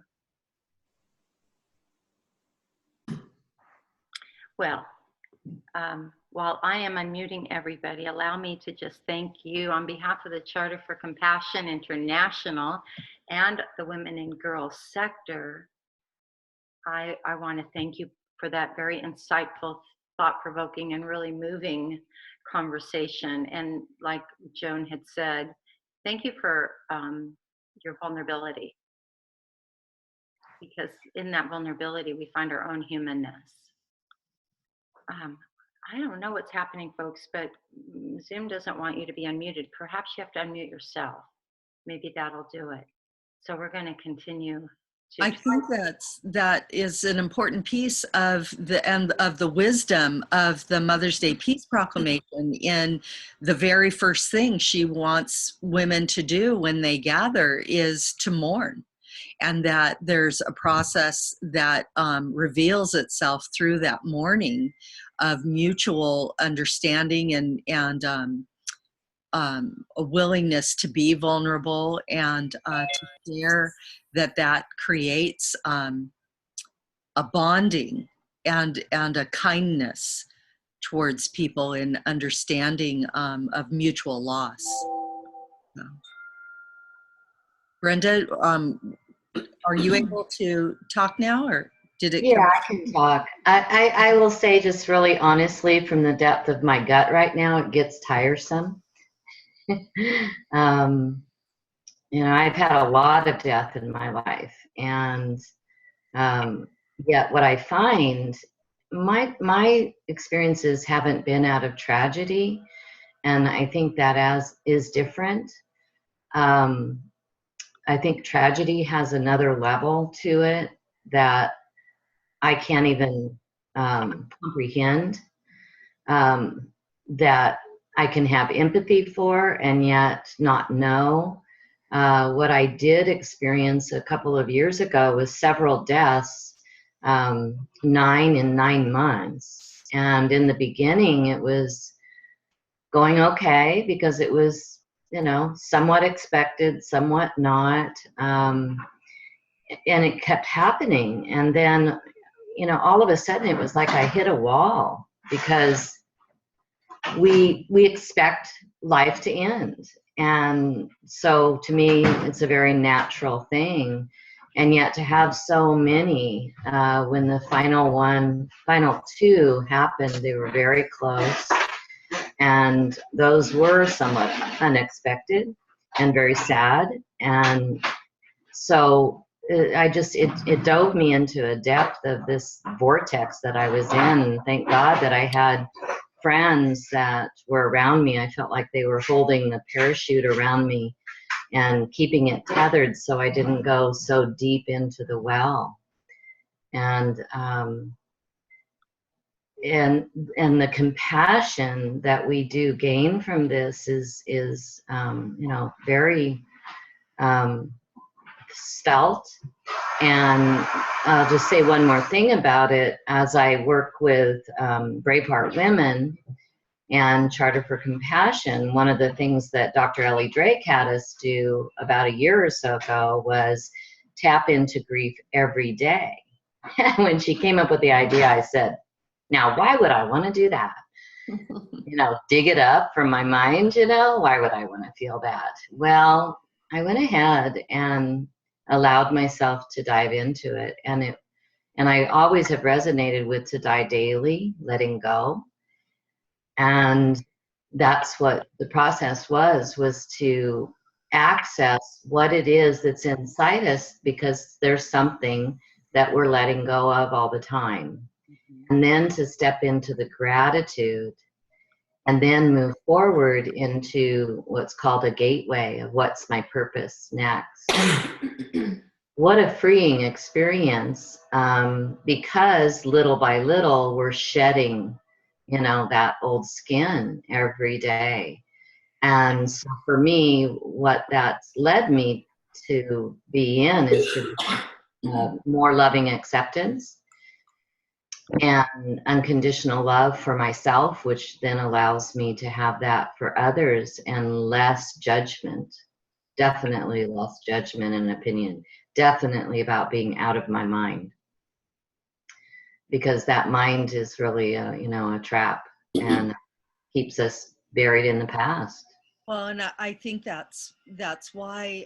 Well, while I am unmuting everybody, allow me to just thank you on behalf of the Charter for Compassion International and the Women and Girls sector. I want to thank you for that very insightful, thought-provoking, and really moving conversation. And like Joan had said, thank you for your vulnerability, because in that vulnerability, we find our own humanness. I don't know what's happening, folks, but Zoom doesn't want you to be unmuted. Perhaps you have to unmute yourself. Maybe that'll do it. So we're going to continue. I think that is an important piece of the wisdom of the Mother's Day Peace Proclamation. In the very first thing she wants women to do when they gather is to mourn, and that there's a process that reveals itself through that mourning of mutual understanding and a willingness to be vulnerable and to share. That creates a bonding and a kindness towards people in understanding of mutual loss. So. Brenda, are you able to talk now, or did it? Yeah, I can talk. I will say just really honestly, from the depth of my gut right now, it gets tiresome. You know, I've had a lot of death in my life, and yet what I find my experiences haven't been out of tragedy, and I think that is different. I think tragedy has another level to it that I can't even comprehend, that I can have empathy for and yet not know. What I did experience a couple of years ago was several deaths, 9 in 9 months. And in the beginning, it was going okay because it was, somewhat expected, somewhat not. And it kept happening. And then, all of a sudden it was like I hit a wall because we expect life to end. And so to me, it's a very natural thing. And yet to have so many, when the final 2 happened, they were very close. And those were somewhat unexpected and very sad. And so it dove me into a depth of this vortex that I was in. And thank God that I had friends that were around me. I felt like they were holding the parachute around me and keeping it tethered so I didn't go so deep into the well. And the compassion that we do gain from this is very felt. And I'll just say one more thing about it. As I work with Braveheart Women and Charter for Compassion, one of the things that Dr. Ellie Drake had us do about a year or so ago was tap into grief every day. When she came up with the idea, I said, now, why would I want to do that? Dig it up from my mind, why would I want to feel that? Well, I went ahead and allowed myself to dive into it. And I always have resonated with to die daily, letting go. And that's what the process was to access what it is that's inside us, because there's something that we're letting go of all the time. And then to step into the gratitude and then move forward into what's called a gateway of what's my purpose next. What a freeing experience, because little by little we're shedding, that old skin every day. And so for me, what that's led me to be in is to more loving acceptance and unconditional love for myself, which then allows me to have that for others, and less judgment, definitely less judgment and opinion, definitely about being out of my mind, because that mind is really a trap and keeps us buried in the past. Well, and I think that's why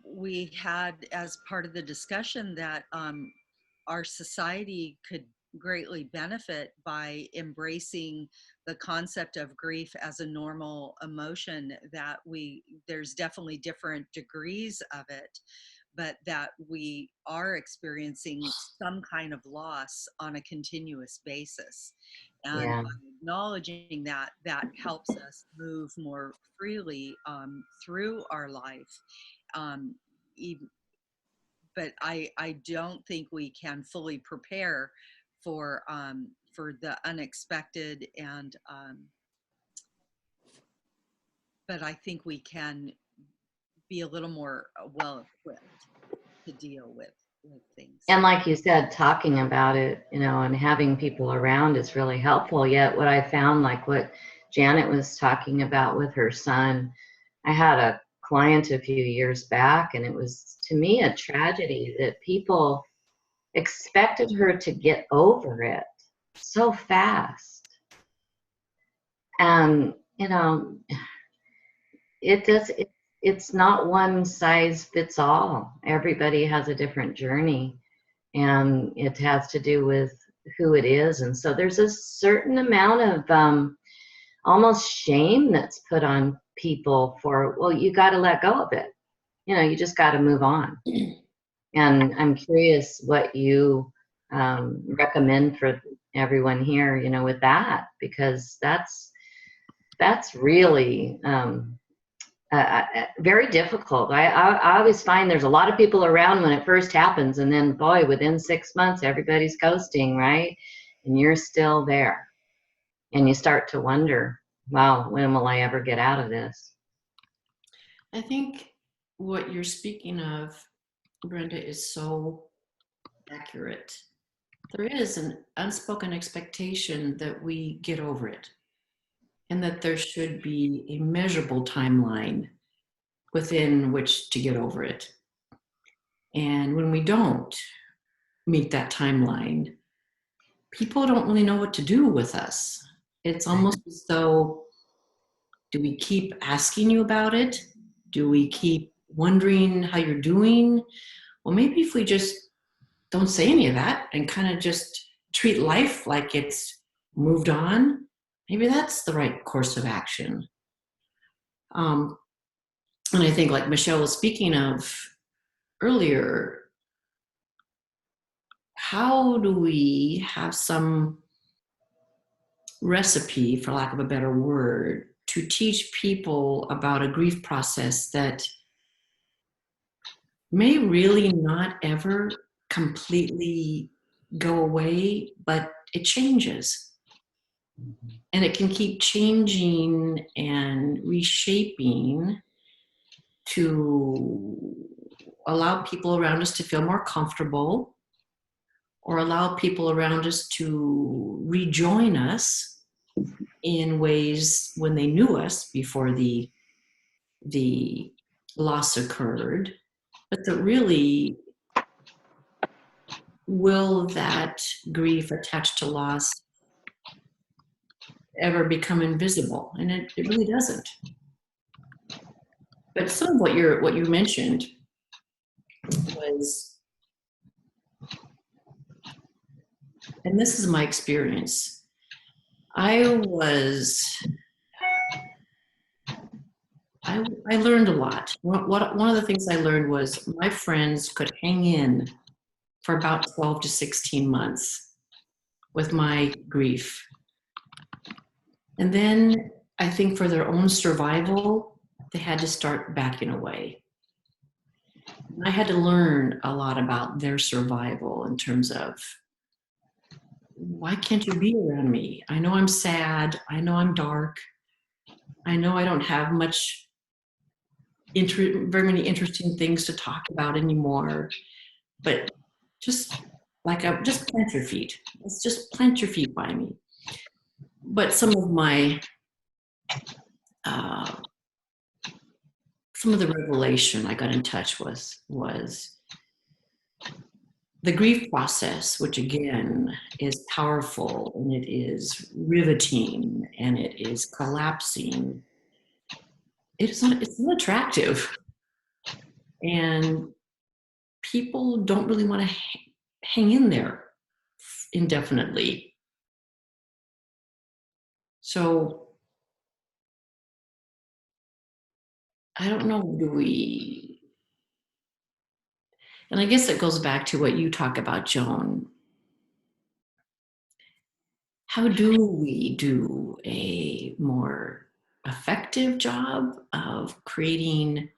we had, as part of the discussion, that our society could greatly benefit by embracing the concept of grief as a normal emotion, that there's definitely different degrees of it, but that we are experiencing some kind of loss on a continuous basis. And Yeah. by acknowledging that helps us move more freely through our life. But I don't think we can fully prepare for the unexpected, and but I think we can be a little more well equipped to deal with things. And like you said, talking about it, and having people around is really helpful. Yet what I found, like what Janet was talking about with her son, I had a client a few years back, and it was, to me, a tragedy that people expected her to get over it so fast. And, it's not one size fits all. Everybody has a different journey, and it has to do with who it is. And so there's a certain amount of almost shame that's put on people for, well, you got to let go of it. You just got to move on. And I'm curious what you recommend for everyone here, you know, with that, because that's really very difficult. I always find there's a lot of people around when it first happens, and then boy, within 6 months, everybody's ghosting, right? And you're still there, and you start to wonder, wow, when will I ever get out of this? I think what you're speaking of, Brenda, is so accurate. There is an unspoken expectation that we get over it, and that there should be a measurable timeline within which to get over it. And when we don't meet that timeline, people don't really know what to do with us. It's almost as though, do we keep asking you about it? Do we keep wondering how you're doing? Well, maybe if we just don't say any of that and kind of just treat life like it's moved on, maybe that's the right course of action. And I think, like Michelle was speaking of earlier, how do we have some recipe, for lack of a better word, to teach people about a grief process that may really not ever completely go away, but it changes. And it can keep changing and reshaping to allow people around us to feel more comfortable, or allow people around us to rejoin us in ways when they knew us before the loss occurred, but that really, will that grief attached to loss ever become invisible? And it really doesn't. But some of what you mentioned was, and this is my experience, I learned a lot. One of the things I learned was my friends could hang in for about 12 to 16 months with my grief. And then I think for their own survival, they had to start backing away. And I had to learn a lot about their survival in terms of, why can't you be around me? I know I'm sad. I know I'm dark. I know I don't have very many interesting things to talk about anymore. But just plant your feet. Let's just plant your feet by me. But some of the revelation I got in touch with was the grief process, which again is powerful, and it is riveting, and it is collapsing. It's not attractive, and people don't really want to hang in there indefinitely. So I don't know, and I guess it goes back to what you talk about, Joan. How do we do a more effective job of creating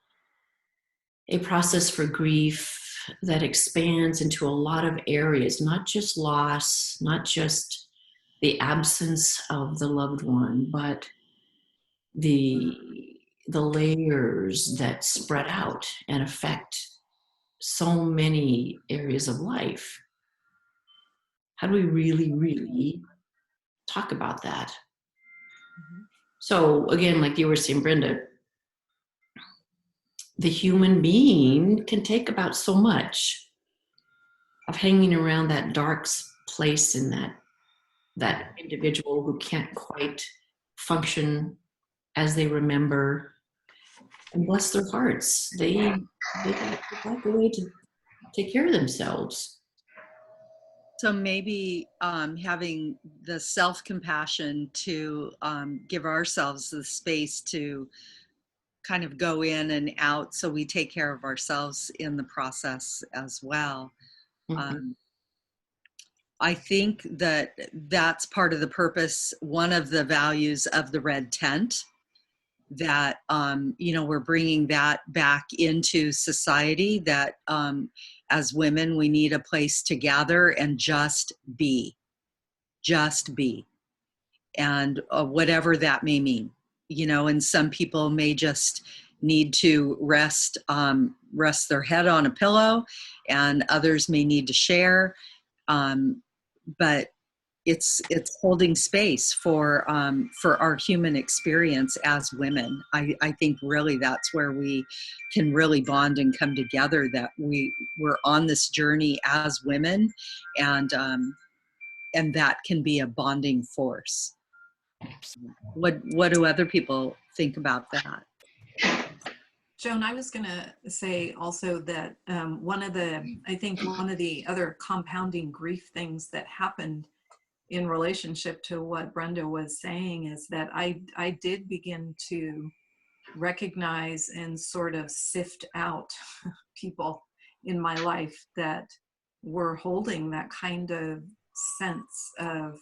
a process for grief that expands into a lot of areas, not just loss, not just the absence of the loved one, but the layers that spread out and affect so many areas of life? How do we really, really talk about that? Mm-hmm. So again, like you were saying, Brenda, the human being can take about so much of hanging around that dark place in that individual who can't quite function as they remember. And bless their hearts, they got a way to take care of themselves. So maybe having the self-compassion to give ourselves the space to kind of go in and out, so we take care of ourselves in the process as well. Mm-hmm. I think that that's part of the purpose, one of the values of the red tent, that we're bringing that back into society, that as women we need a place to gather and just be, and whatever that may mean, and some people may just need to rest their head on a pillow, and others may need to share, but it's holding space for our human experience as women. I think really that's where we can really bond and come together, that we're on this journey as women, and that can be a bonding force. What do other people think about that? Joan, I was going to say also that one of the other compounding grief things that happened in relationship to what Brenda was saying is that I did begin to recognize and sort of sift out people in my life that were holding that kind of sense of,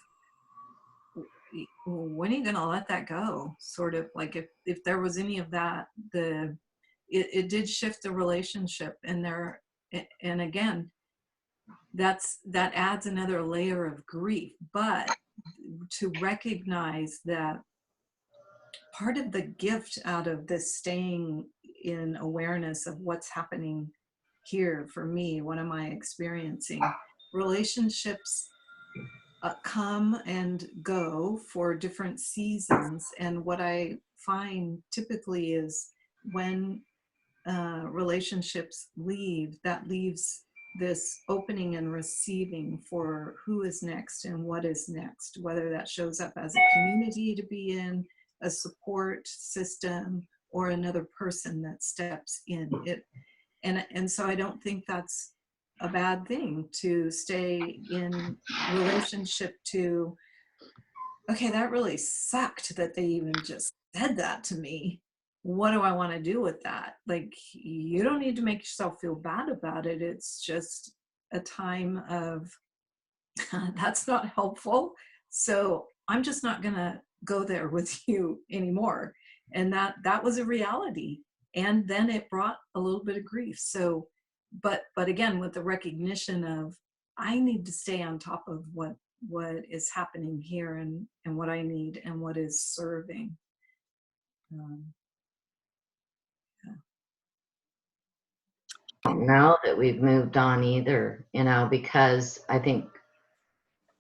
when are you going to let that go? Sort of like if there was any of that, it did shift the relationship. And again, that adds another layer of grief. But to recognize that part of the gift out of this staying in awareness of what's happening here for me, what am I experiencing? Relationships come and go for different seasons. And what I find typically is when relationships leave, that leaves this opening and receiving for who is next and what is next, whether that shows up as a community to be in, a support system, or another person that steps in it. And so I don't think that's a bad thing to stay in relationship to, okay, that really sucked that they even just said that to me. What do I want to do with that? Like, you don't need to make yourself feel bad about it. It's just a time of, that's not helpful. So I'm just not going to go there with you anymore. And that was a reality. And then it brought a little bit of grief. So, but again, with the recognition of, I need to stay on top of what is happening here and what I need and what is serving. I don't know that we've moved on either, because I think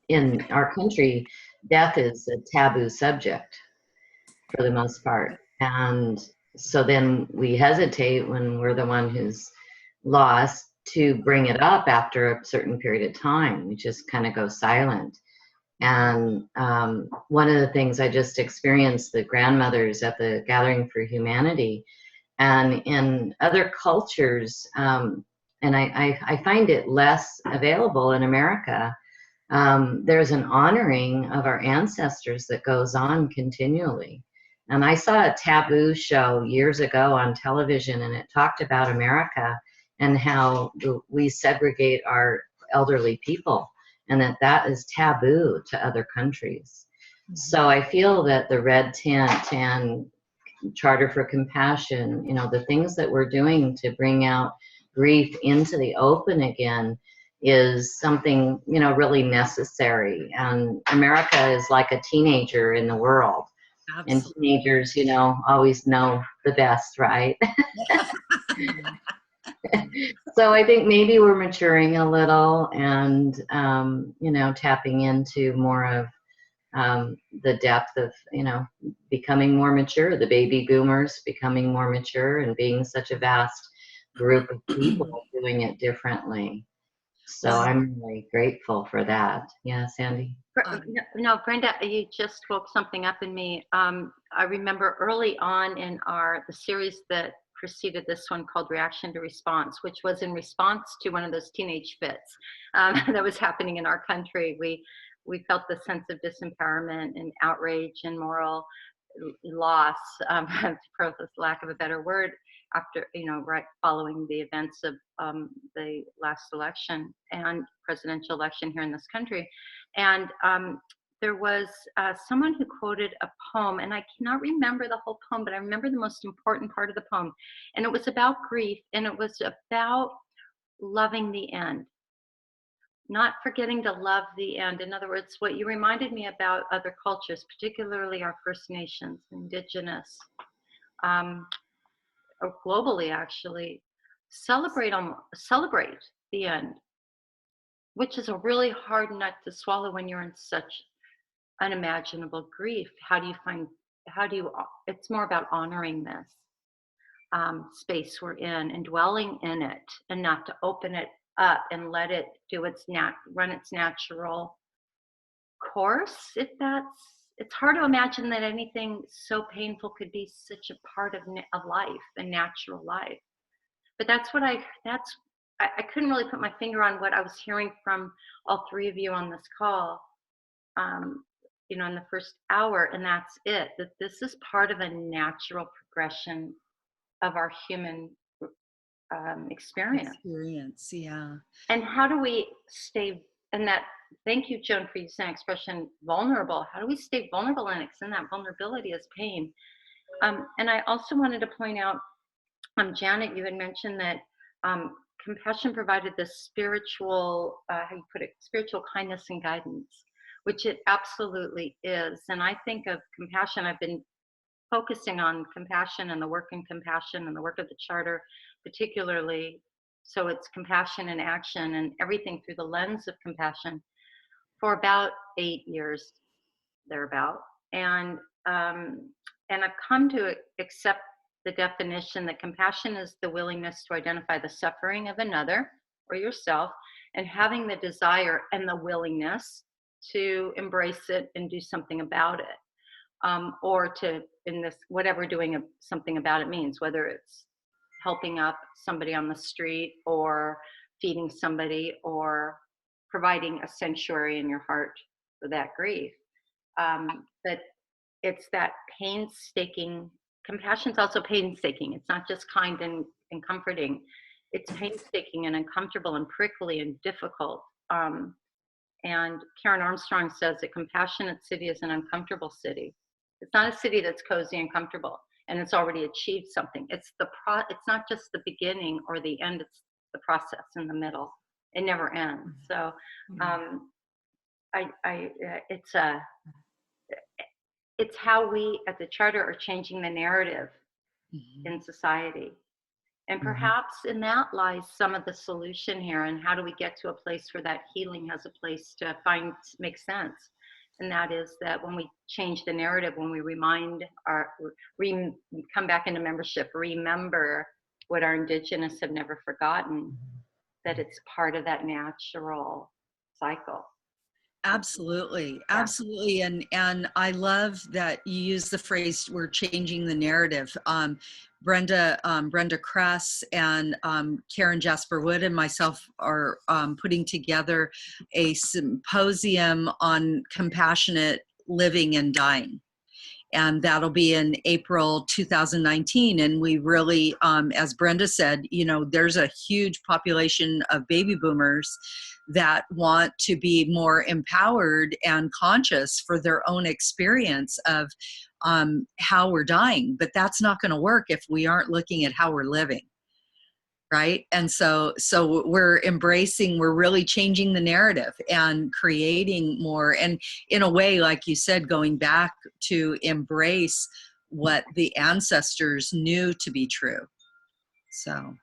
in our country, death is a taboo subject for the most part. And so then we hesitate when we're the one who's lost to bring it up after a certain period of time. We just kind of go silent. And one of the things I just experienced, the grandmothers at the Gathering for Humanity, and in other cultures, and I find it less available in America, there's an honoring of our ancestors that goes on continually. And I saw a taboo show years ago on television, and it talked about America and how we segregate our elderly people, and that is taboo to other countries. So I feel that the Red Tent and Charter for Compassion, the things that we're doing to bring out grief into the open again is something, really necessary. And America is like a teenager in the world. Absolutely. And teenagers, always know the best, right? So I think maybe we're maturing a little and, tapping into more of the depth of, becoming more mature, the baby boomers becoming more mature and being such a vast group of people doing it differently. So I'm really grateful for that. Yeah, Sandy? No, Brenda, you just woke something up in me. I remember early on in the series that preceded this one called Reaction to Response, which was in response to one of those teenage fits that was happening in our country. We felt the sense of disempowerment and outrage and moral loss, for the lack of a better word, after, right following the events of the last election and presidential election here in this country. And there was someone who quoted a poem, and I cannot remember the whole poem, but I remember the most important part of the poem. And it was about grief, and it was about loving the end, not forgetting to love the end. In other words, what you reminded me about other cultures, particularly our First Nations, Indigenous, or globally actually, celebrate the end, which is a really hard nut to swallow when you're in such unimaginable grief. It's more about honoring this space we're in and dwelling in it, and not to open it up and let it run its natural course. It's hard to imagine that anything so painful could be such a part of life, a natural life. But I couldn't really put my finger on what I was hearing from all three of you on this call, in the first hour, and that's it, that this is part of a natural progression of our human experience. Yeah. And how do we stay in that? Thank you, Joan, for using that expression, vulnerable. How do we stay vulnerable? And it's in that vulnerability is pain. And I also wanted to point out, Janet, you had mentioned that compassion provided this spiritual, spiritual kindness and guidance, which it absolutely is. And I think of compassion, I've been focusing on compassion and the work in compassion and the work of the charter particularly. So it's compassion in action and everything through the lens of compassion for about 8 years, thereabout. And I've come to accept the definition that compassion is the willingness to identify the suffering of another or yourself, and having the desire and the willingness to embrace it and do something about it. Or to, in this, whatever doing something about it means, whether it's helping up somebody on the street or feeding somebody or providing a sanctuary in your heart for that grief. But it's that painstaking, compassion's also painstaking. It's not just kind and comforting. It's painstaking and uncomfortable and prickly and difficult. And Karen Armstrong says that compassionate city is an uncomfortable city. It's not a city that's cozy and comfortable and it's already achieved something. It's not just the beginning or the end, it's the process in the middle. It never ends. So it's how we at the Charter are changing the narrative in society. And perhaps in that lies some of the solution here. And how do we get to a place where that healing has a place to make sense? And that is that when we change the narrative, when we come back into membership, remember what our Indigenous have never forgotten, that it's part of that natural cycle. Absolutely. And I love that you use the phrase, we're changing the narrative. Brenda Kress and Karen Jasper Wood and myself are putting together a symposium on compassionate living and dying. And that'll be in April 2019. And we really, as Brenda said, there's a huge population of baby boomers that want to be more empowered and conscious for their own experience of how we're dying. But that's not going to work if we aren't looking at how we're living. Right. And so we're really changing the narrative and creating more. And in a way, like you said, going back to embrace what the ancestors knew to be true. So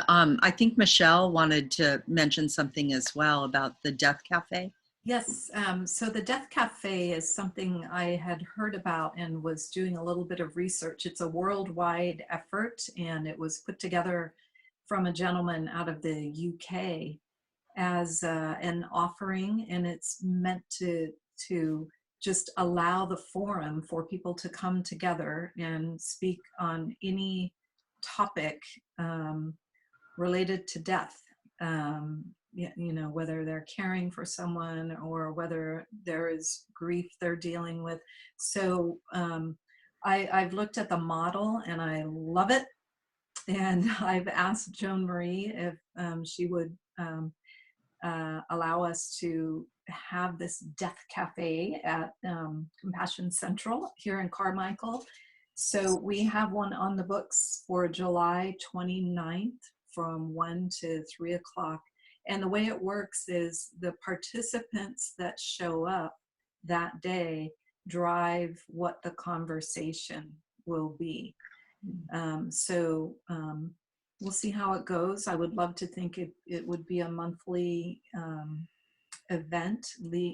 I think Michelle wanted to mention something as well about the Death Cafe. Yes, so the Death Cafe is something I had heard about and was doing a little bit of research. It's a worldwide effort, and it was put together from a gentleman out of the UK as an offering, and it's meant to just allow the forum for people to come together and speak on any topic related to death. you know, whether they're caring for someone or whether there is grief they're dealing with. So I've looked at the model and I love it. And I've asked Joan Marie if she would allow us to have this death cafe at Compassion Central here in Carmichael. So we have one on the books for July 29th from 1 to 3 o'clock. And the way it works is the participants that show up that day drive what the conversation will be. We'll see how it goes. I would love to think it would be a monthly event,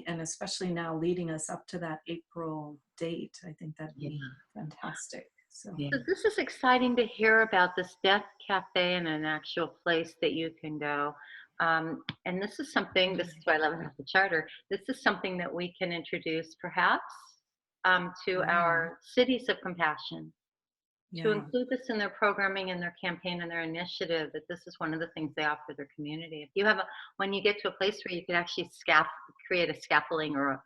and especially now leading us up to that April date. I think that'd be fantastic. So. Yeah. So this is exciting to hear about this Death Cafe and an actual place that you can go. And this is something, this is why I love about the charter, this is something that we can introduce perhaps to our cities of compassion. To include this in their programming and their campaign and their initiative, that this is one of the things they offer their community. If you have when you get to a place where you could actually create a scaffolding or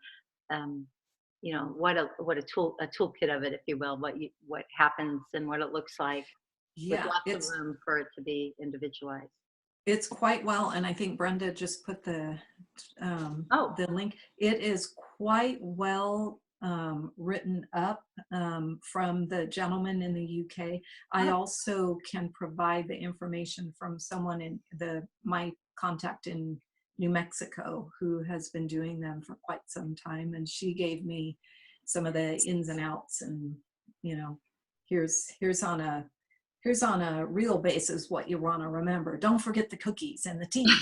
you know, what a toolkit of it, if you will, what happens and what it looks like, with lots of room for it to be individualized. It's quite well, and I think Brenda just put the link. It is quite well written up from the gentleman in the UK. I also can provide the information from someone in my contact in New Mexico who has been doing them for quite some time, and she gave me some of the ins and outs, and you know, here's on a real basis what you want to remember. Don't forget the cookies and the tea.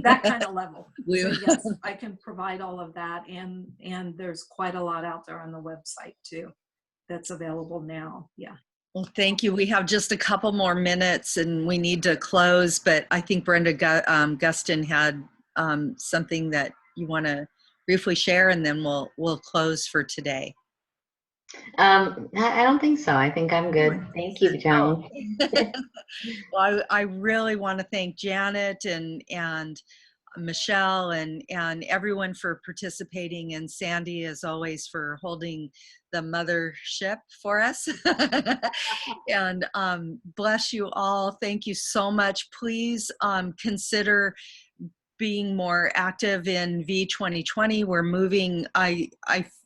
That kind of level. So yes, I can provide all of that, and there's quite a lot out there on the website too that's available now. Yeah. Well, thank you. We have just a couple more minutes and we need to close, but I think Brenda Gustin had something that you want to briefly share, and then we'll close for today. I don't think so. I think I'm good. Thank you, Joan. Well, I really want to thank Janet and Michelle and everyone for participating, and Sandy, as always, for holding the mothership for us. And bless you all. Thank you so much. Please consider being more active in V 2020. We're moving, I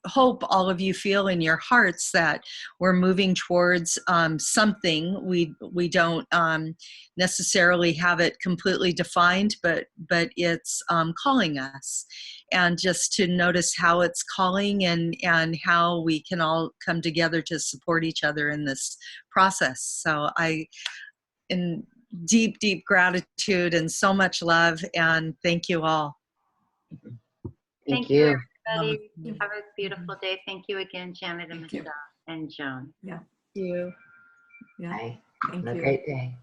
hope all of you feel in your hearts that we're moving towards something. We don't necessarily have it completely defined, but it's calling us. And just to notice how it's calling and how we can all come together to support each other in this process. So in deep, deep gratitude and so much love, and thank you all. Thank you. Everybody. Have a beautiful day. Thank you again, Janet and Michelle and Joan. Yeah. Thank you. Yeah. Bye. Thank Have you. a great day.